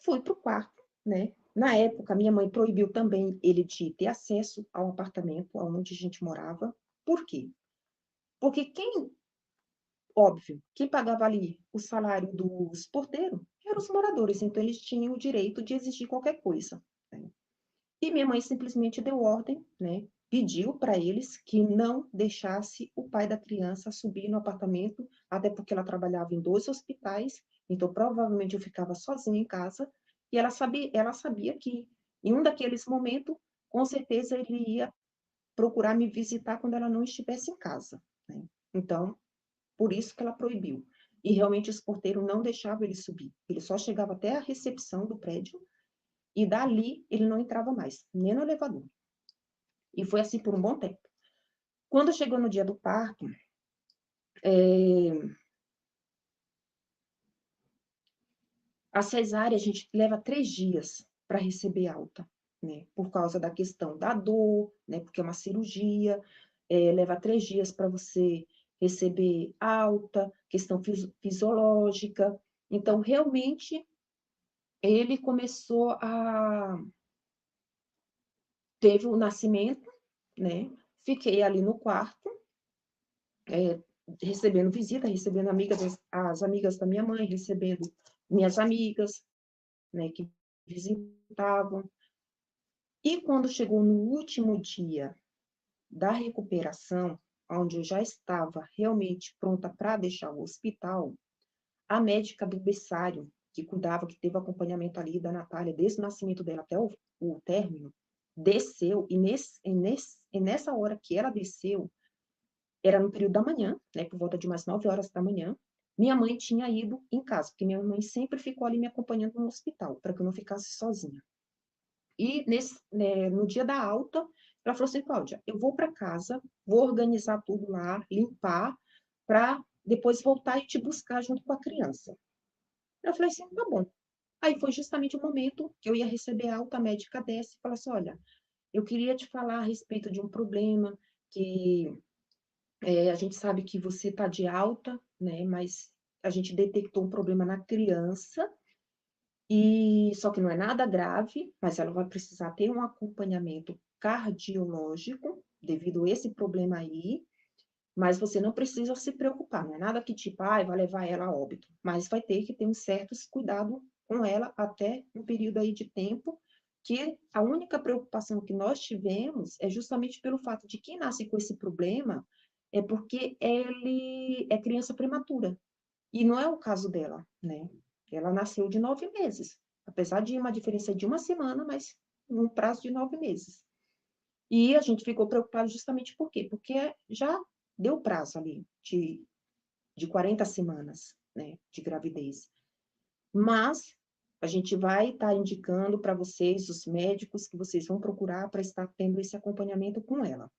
fui para o quarto, né? Na época, minha mãe proibiu também ele de ter acesso ao apartamento onde a gente morava. Por quê? Porque óbvio, quem pagava ali o salário dos porteiros eram os moradores, então eles tinham o direito de exigir qualquer coisa, né? E minha mãe simplesmente deu ordem, né? Pediu para eles que não deixasse o pai da criança subir no apartamento, até porque ela trabalhava em 2 hospitais, então provavelmente eu ficava sozinha em casa, e ela sabia que em um daqueles momentos, com certeza ele ia procurar me visitar quando ela não estivesse em casa, né? Então, por isso que ela proibiu. E realmente os porteiros não deixavam ele subir. Ele só chegava até a recepção do prédio e dali ele não entrava mais, nem no elevador. E foi assim por um bom tempo. Quando chegou no dia do parto, a cesárea a gente leva 3 dias para receber alta, né? Por causa da questão da dor, né? Porque é uma cirurgia, leva 3 dias para você receber alta, questão fisiológica. Então, realmente, ele começou a teve o nascimento, né? Fiquei ali no quarto, é, recebendo visita, recebendo amigas, as amigas da minha mãe, recebendo minhas amigas, né, que visitavam. E quando chegou no último dia da recuperação, onde eu já estava realmente pronta para deixar o hospital, a médica do berçário, que cuidava, que teve acompanhamento ali da Natália, desde o nascimento dela até o término, desceu, e nessa hora que ela desceu, Era no período da manhã, né, por volta de umas 9 horas da manhã. Minha mãe tinha ido em casa, porque minha mãe sempre ficou ali me acompanhando no hospital, para que eu não ficasse sozinha. E no dia da alta, ela falou assim: Cláudia, eu vou para casa, vou organizar tudo lá, limpar, para depois voltar e te buscar junto com a criança. Eu falei assim: tá bom. Aí foi justamente o momento que eu ia receber a alta, a médica desce e falou assim: olha, eu queria te falar a respeito de um problema que a gente sabe que você está de alta, né? Mas a gente detectou um problema na criança, e só que não é nada grave, mas ela vai precisar ter um acompanhamento cardiológico devido a esse problema aí, mas você não precisa se preocupar, não é nada que tipo, ai, vai levar ela a óbito, mas vai ter que ter um certo cuidado com ela até um período aí de tempo, que a única preocupação que nós tivemos é justamente pelo fato de quem nasce com esse problema é porque ele é criança prematura, e não é o caso dela, né? Ela nasceu de 9 meses, apesar de uma diferença de uma semana, mas num prazo de 9 meses. E a gente ficou preocupado justamente por quê? Porque já deu prazo ali de 40 semanas, né, de gravidez. Mas a gente vai estar indicando para vocês, os médicos, que vocês vão procurar para estar tendo esse acompanhamento com ela.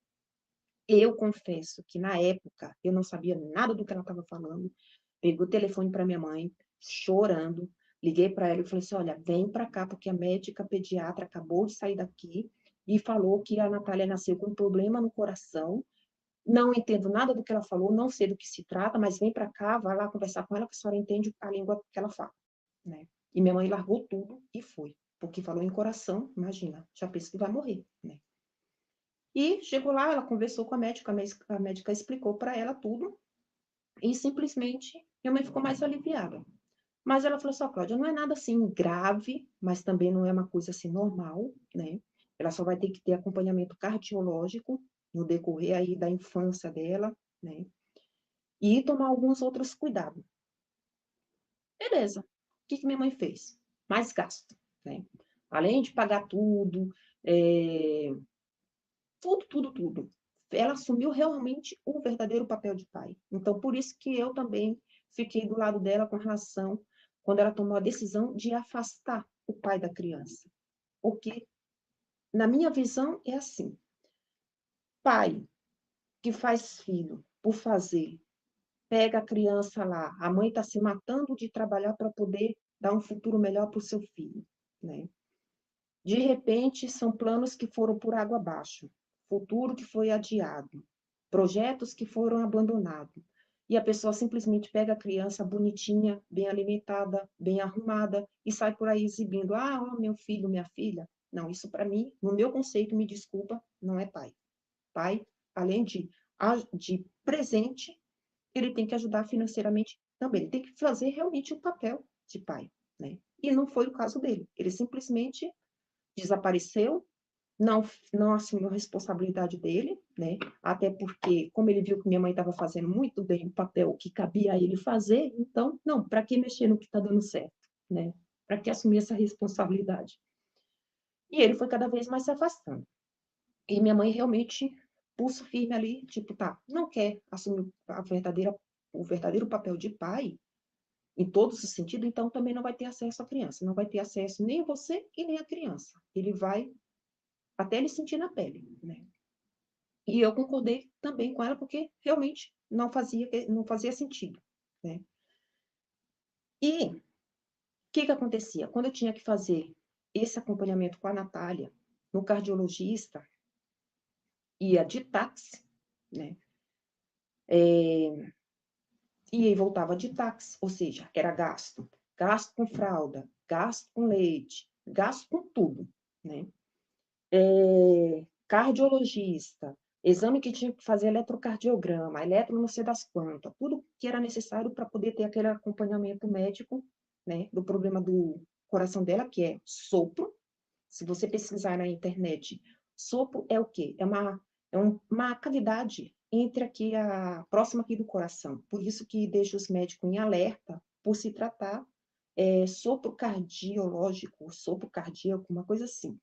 Eu confesso que na época eu não sabia nada do que ela estava falando. Peguei o telefone para minha mãe, chorando, liguei para ela e falei assim: olha, vem para cá, porque a médica pediatra acabou de sair daqui e falou que a Natália nasceu com um problema no coração. Não entendo nada do que ela falou, não sei do que se trata, mas vem para cá, vai lá conversar com ela, que a senhora entende a língua que ela fala, né? E minha mãe largou tudo e foi, porque falou em coração, imagina, já pensa que vai morrer, né? E chegou lá, ela conversou com a médica explicou para ela tudo, e simplesmente minha mãe ficou mais aliviada. Mas ela falou assim: ó, Cláudia, não é nada assim grave, mas também não é uma coisa assim normal, né? Ela só vai ter que ter acompanhamento cardiológico no decorrer aí da infância dela, né? E tomar alguns outros cuidados. Beleza. O que que minha mãe fez? Mais gasto, né? Além de pagar tudo, é, tudo. Ela assumiu realmente o verdadeiro papel de pai. Então, por isso que eu também fiquei do lado dela com relação quando ela tomou a decisão de afastar o pai da criança. Porque, na minha visão, é assim: pai que faz filho por fazer, pega a criança lá, a mãe está se matando de trabalhar para poder dar um futuro melhor para o seu filho, né? De repente, são planos que foram por água abaixo, futuro que foi adiado, projetos que foram abandonados. E a pessoa simplesmente pega a criança bonitinha, bem alimentada, bem arrumada, e sai por aí exibindo: ah, ó, meu filho, minha filha. Não, isso para mim, no meu conceito, me desculpa, não é pai. Pai, além de presente, ele tem que ajudar financeiramente também. Ele tem que fazer realmente o papel de pai, né? E não foi o caso dele. Ele simplesmente desapareceu, não, não assumiu a responsabilidade dele, né? Até porque, como ele viu que minha mãe estava fazendo muito bem o papel que cabia a ele fazer, então, não, para que mexer no que está dando certo, né? Para que assumir essa responsabilidade? E ele foi cada vez mais se afastando. E minha mãe realmente, pulso firme ali, tipo, tá, não quer assumir o verdadeiro papel de pai, em todos os sentidos, então também não vai ter acesso à criança, não vai ter acesso nem a você e nem a criança. Ele vai até ele sentir na pele, né? E eu concordei também com ela, porque realmente não fazia sentido, né? E o que acontecia? Quando eu tinha que fazer esse acompanhamento com a Natália, no cardiologista, ia de táxi, né? Ia e voltava de táxi, ou seja, era gasto. Gasto com fralda, gasto com leite, gasto com tudo, né? Cardiologista, exame que tinha que fazer eletrocardiograma, eletro não sei das quantas, tudo que era necessário para poder ter aquele acompanhamento médico, né, do problema do coração dela, que é sopro. Se você pesquisar na internet, sopro é o quê? Uma cavidade entre aqui, próxima aqui do coração. Por isso que deixa os médicos em alerta, por se tratar sopro cardiológico, sopro cardíaco, uma coisa assim.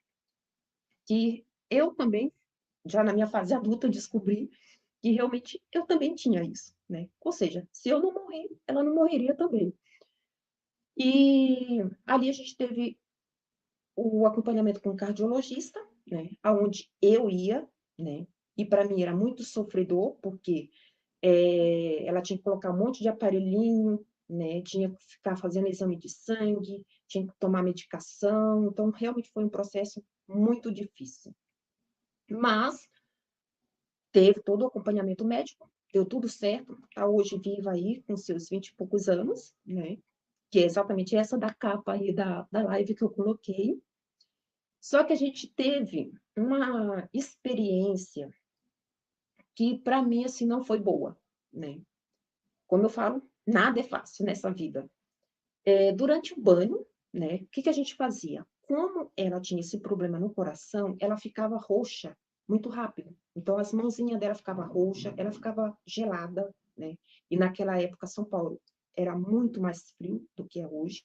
Que eu também, já na minha fase adulta, descobri que realmente eu também tinha isso, né. Ou seja, se eu não morrer, ela não morreria também. E ali a gente teve o acompanhamento com o cardiologista, né, aonde eu ia, né, e para mim era muito sofredor, porque, ela tinha que colocar um monte de aparelhinho, né, tinha que ficar fazendo exame de sangue, tinha que tomar medicação, então realmente foi um processo muito difícil. Mas teve todo o acompanhamento médico, deu tudo certo, tá hoje viva aí com seus 20 e poucos anos, né, que é exatamente essa da capa aí da live que eu coloquei. Só que a gente teve uma experiência que para mim, assim, não foi boa, né. Como eu falo, nada é fácil nessa vida. Durante o banho, né, o que que a gente fazia? Como ela tinha esse problema no coração, ela ficava roxa muito rápido. Então as mãozinhas dela ficava roxa, ela ficava gelada, né. E naquela época São Paulo era muito mais frio do que é hoje.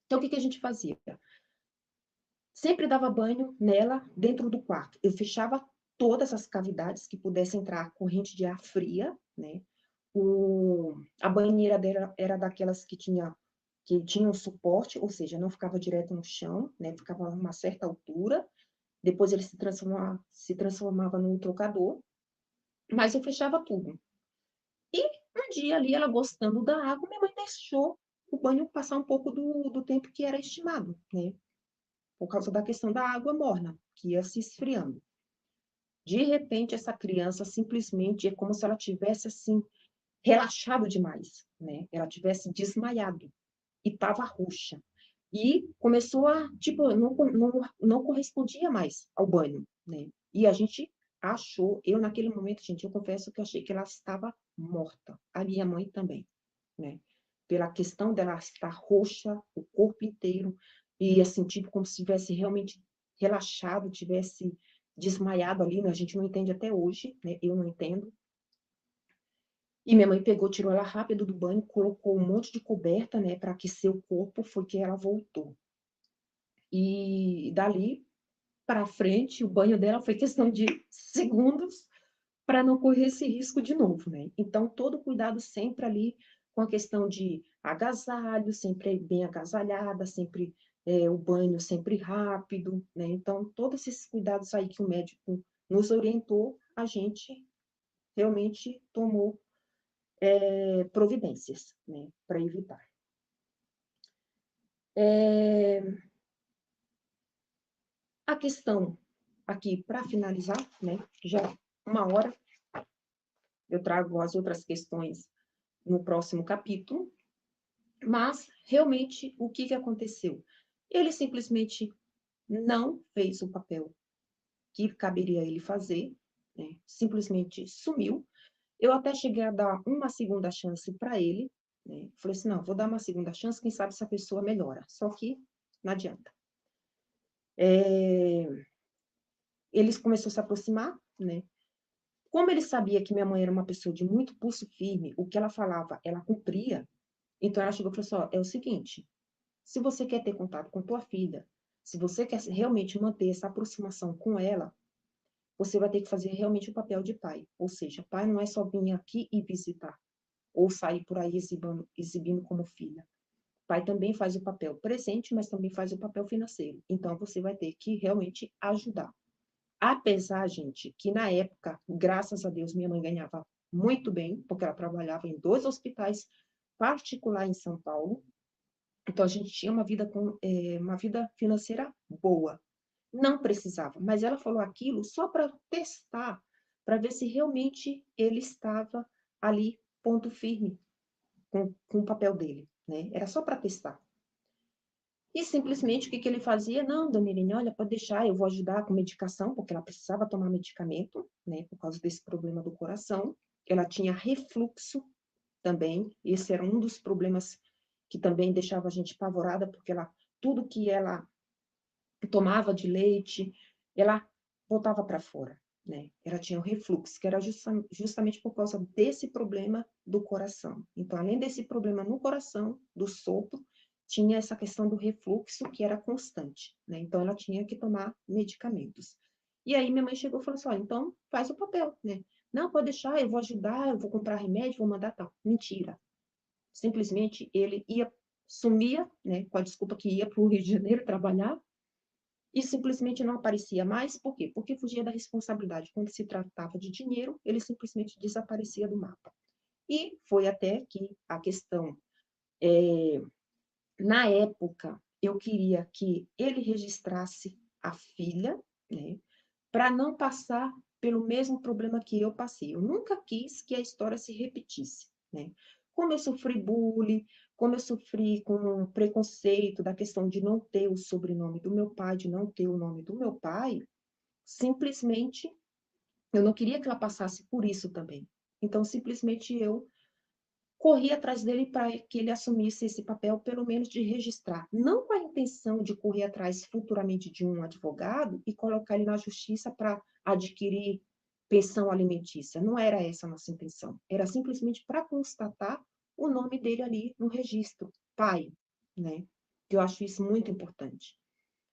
Então o que que a gente fazia? Sempre dava banho nela dentro do quarto. Eu fechava todas as cavidades que pudesse entrar corrente de ar fria, né. A banheira dela era daquelas que tinha um suporte, ou seja, não ficava direto no chão, né, ficava a uma certa altura, depois ele se transformava num trocador, mas eu fechava tudo. E um dia ali, ela gostando da água, minha mãe deixou o banho passar um pouco do tempo que era estimado, né, por causa da questão da água morna, que ia se esfriando. De repente, essa criança simplesmente é como se ela tivesse, assim, relaxado demais, né, ela tivesse desmaiado. E estava roxa. E começou a tipo, não correspondia mais ao banho, né. E a gente achou eu naquele momento, gente, eu confesso que eu achei que ela estava morta, a minha mãe também, né. Pela questão dela estar roxa, o corpo inteiro, e assim, tipo, como se tivesse realmente relaxado, tivesse desmaiado ali, né, a gente não entende até hoje, né, eu não entendo. E minha mãe pegou, tirou ela rápido do banho, colocou um monte de coberta, né, para aquecer o corpo, foi que ela voltou. E dali para frente, o banho dela foi questão de segundos para não correr esse risco de novo, né. Então todo cuidado sempre ali com a questão de agasalho, sempre bem agasalhada, sempre, o banho sempre rápido, né. Então todos esses cuidados aí que o médico nos orientou, a gente realmente tomou providências, né, para evitar. Eh, a questão aqui, para finalizar, né, já 1 hora, eu trago as outras questões no próximo capítulo, mas realmente o que que aconteceu? Ele simplesmente não fez o papel que caberia ele fazer, né, simplesmente sumiu. Eu até cheguei a dar uma segunda chance para ele, né, falei assim: "Não, vou dar uma segunda chance, quem sabe essa pessoa melhora", só que não adianta. Eh, Eles começou a se aproximar, né. Como ele sabia que minha mãe era uma pessoa de muito pulso firme, o que ela falava, ela cumpria, então ela chegou e falou assim: "Ó, é o seguinte, se você quer ter contato com tua filha, se você quer realmente manter essa aproximação com ela, você vai ter que fazer realmente o papel de pai. Ou seja, pai não é só vir aqui e visitar, ou sair por aí exibindo como filha. Pai também faz o papel presente, mas também faz o papel financeiro. Então você vai ter que realmente ajudar". Apesar, gente, que na época, graças a Deus, minha mãe ganhava muito bem, porque ela trabalhava em 2 hospitais particular em São Paulo, então a gente tinha uma vida financeira boa. Não precisava, mas ela falou aquilo só para testar, para ver se realmente ele estava ali, ponto firme, com o papel dele, né, era só para testar. E simplesmente o que que ele fazia? "Não, dona Irene, olha, pode deixar, eu vou ajudar com medicação", porque ela precisava tomar medicamento, né, por causa desse problema do coração. Ela tinha refluxo também, esse era um dos problemas que também deixava a gente apavorada, porque ela tudo que ela tomava de leite, ela botava para fora, né. Ela tinha o refluxo, que era justamente por causa desse problema do coração. Então, além desse problema no coração, do sopro, tinha essa questão do refluxo que era constante, né, então ela tinha que tomar medicamentos. E aí minha mãe chegou e falou assim, olha, então faz o papel, né? Não, pode deixar, eu vou ajudar, eu vou comprar remédio, vou mandar tal. Mentira. Simplesmente ele ia, sumia, né, com a desculpa que ia para o Rio de Janeiro trabalhar, e simplesmente não aparecia mais. Por quê? Porque fugia da responsabilidade. Quando se tratava de dinheiro, ele simplesmente desaparecia do mapa. E foi até que a questão, na época, eu queria que ele registrasse a filha, né, para não passar pelo mesmo problema que eu passei. Eu nunca quis que a história se repetisse, né? Como eu sofri bullying, como eu sofri com preconceito da questão de não ter o sobrenome do meu pai, de não ter o nome do meu pai, simplesmente eu não queria que ela passasse por isso também. Então, simplesmente eu corri atrás dele para que ele assumisse esse papel, pelo menos de registrar, não com a intenção de correr atrás futuramente de um advogado e colocar ele na justiça para adquirir pensão alimentícia. Não era essa a nossa intenção. Era simplesmente para constatar o nome dele ali no registro, pai, né? Eu acho isso muito importante.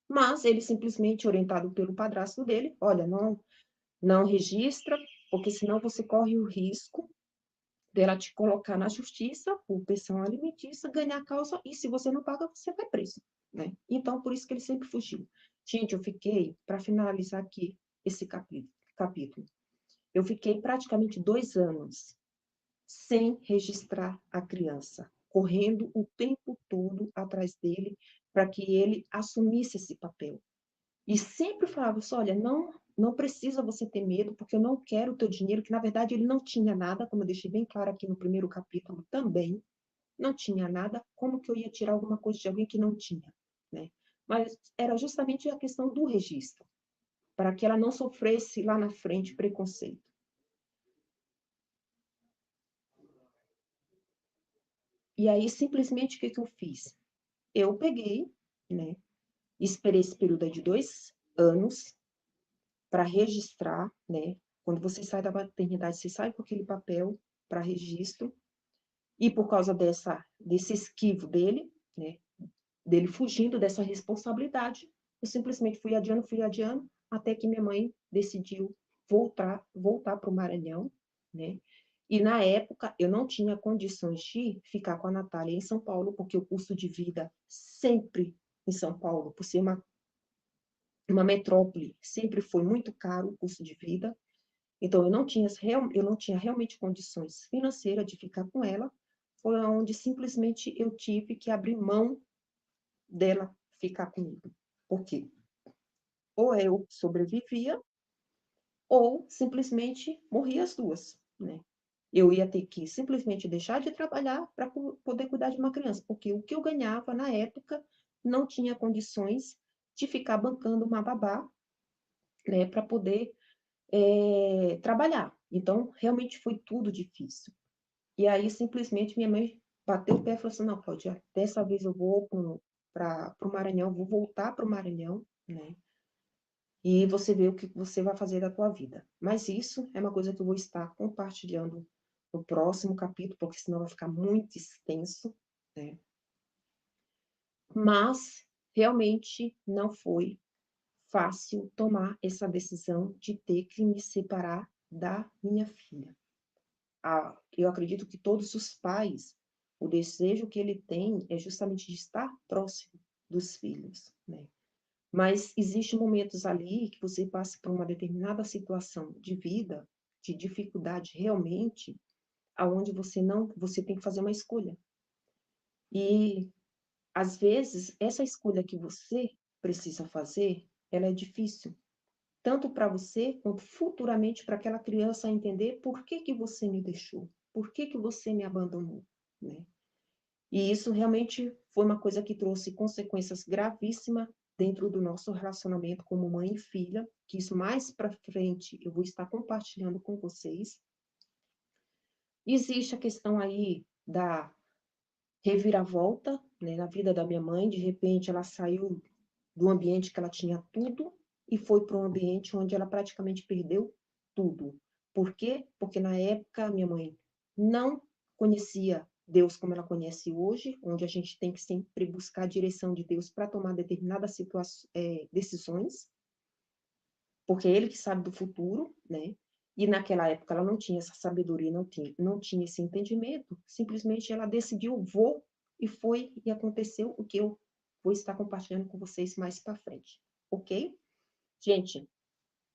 Mas ele simplesmente, orientado pelo padrasto dele, olha, não registra, porque senão você corre o risco dela te colocar na justiça por pensão alimentícia, ganhar a causa, e se você não paga, você vai preso, né? Então, por isso que ele sempre fugiu. Gente, eu fiquei, para finalizar aqui esse capítulo, eu fiquei praticamente 2 anos sem registrar a criança, correndo o tempo todo atrás dele para que ele assumisse esse papel. E sempre falava assim, olha, não precisa você ter medo, porque eu não quero o teu dinheiro, que na verdade ele não tinha nada, como eu deixei bem claro aqui no primeiro capítulo também, não tinha nada, como que eu ia tirar alguma coisa de alguém que não tinha, né? Mas era justamente a questão do registro, para que ela não sofresse lá na frente preconceito. E aí, simplesmente, o que que eu fiz? Eu peguei, né, esperei esse período aí de 2 anos, para registrar, né? Quando você sai da maternidade, você sai com aquele papel para registro, e por causa desse esquivo dele, né? Dele fugindo dessa responsabilidade, eu simplesmente fui adiando, até que minha mãe decidiu voltar para o Maranhão, né? E na época eu não tinha condições de ficar com a Natália em São Paulo, porque o custo de vida sempre em São Paulo, por ser uma metrópole, sempre foi muito caro o custo de vida. Então, eu não tinha realmente condições financeiras de ficar com ela, foi onde simplesmente eu tive que abrir mão dela ficar comigo. Por quê? Ou eu sobrevivia, ou simplesmente morria as duas, né? Eu ia ter que simplesmente deixar de trabalhar para poder cuidar de uma criança, porque o que eu ganhava na época não tinha condições de ficar bancando uma babá, né, para poder trabalhar. Então, realmente foi tudo difícil. E aí, simplesmente, minha mãe bateu o pé e falou assim, não, Cláudia, dessa vez eu vou para o Maranhão, vou voltar para o Maranhão, né? E você vê o que você vai fazer da tua vida. Mas isso é uma coisa que eu vou estar compartilhando no próximo capítulo, porque senão vai ficar muito extenso, né? Mas, realmente, não foi fácil tomar essa decisão de ter que me separar da minha filha. Eu acredito que todos os pais, o desejo que ele tem é justamente de estar próximo dos filhos, né? Mas existem momentos ali que você passa por uma determinada situação de vida, de dificuldade realmente, aonde você tem que fazer uma escolha. E às vezes essa escolha que você precisa fazer, ela é difícil, tanto para você quanto futuramente para aquela criança entender por que que você me deixou, por que que você me abandonou, né? E isso realmente foi uma coisa que trouxe consequências gravíssimas dentro do nosso relacionamento como mãe e filha, que isso mais para frente eu vou estar compartilhando com vocês. Existe a questão aí da reviravolta, né, na vida da minha mãe, de repente ela saiu do ambiente que ela tinha tudo e foi para um ambiente onde ela praticamente perdeu tudo. Por quê? Porque na época minha mãe não conhecia Deus como ela conhece hoje, onde a gente tem que sempre buscar a direção de Deus para tomar determinadas decisões. porque é ele que sabe do futuro, né? E naquela época ela não tinha essa sabedoria, não tinha esse entendimento, simplesmente ela decidiu, vou, e foi, e aconteceu o que eu vou estar compartilhando com vocês mais para frente, ok? Gente,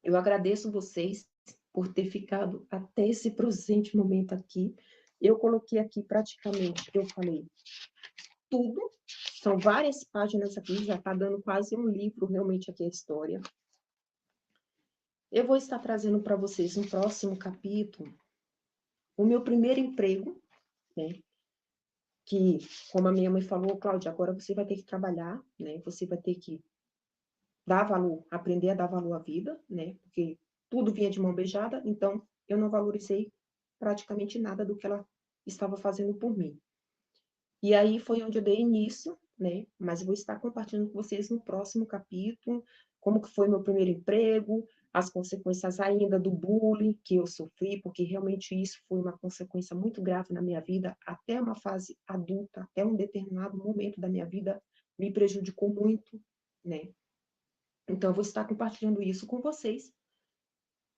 eu agradeço vocês por ter ficado até esse presente momento aqui. Eu coloquei aqui praticamente, eu falei tudo, são várias páginas aqui, já está dando quase um livro realmente aqui a história. Eu vou estar trazendo para vocês no próximo capítulo o meu primeiro emprego, né? Que, como a minha mãe falou, Cláudia, agora você vai ter que trabalhar, né? Você vai ter que dar valor, aprender a dar valor à vida, né? Porque tudo vinha de mão beijada, então eu não valorizei praticamente nada do que ela estava fazendo por mim. E aí foi onde eu dei início, né? Mas eu vou estar compartilhando com vocês no próximo capítulo, como que foi meu primeiro emprego, as consequências ainda do bullying que eu sofri, porque realmente isso foi uma consequência muito grave na minha vida, até uma fase adulta, até um determinado momento da minha vida, me prejudicou muito, né? Então, eu vou estar compartilhando isso com vocês.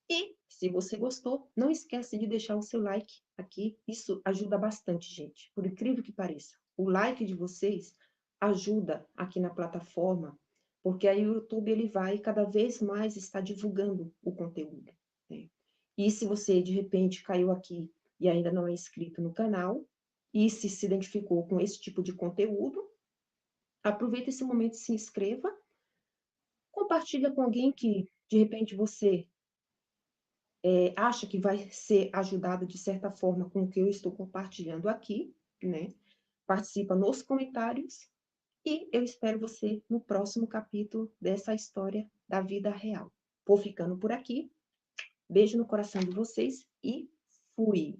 E, se você gostou, não esquece de deixar o seu like aqui. Isso ajuda bastante, gente. Por incrível que pareça. O like de vocês ajuda aqui na plataforma, porque aí o YouTube ele vai cada vez mais estar divulgando o conteúdo, né? E se você, de repente, caiu aqui e ainda não é inscrito no canal, e se identificou com esse tipo de conteúdo, aproveita esse momento e se inscreva. Compartilha com alguém que, de repente, você acha que vai ser ajudado de certa forma com o que eu estou compartilhando aqui, né? Participa nos comentários e eu espero você no próximo capítulo dessa história da vida real. Vou ficando por aqui. Beijo no coração de vocês e fui!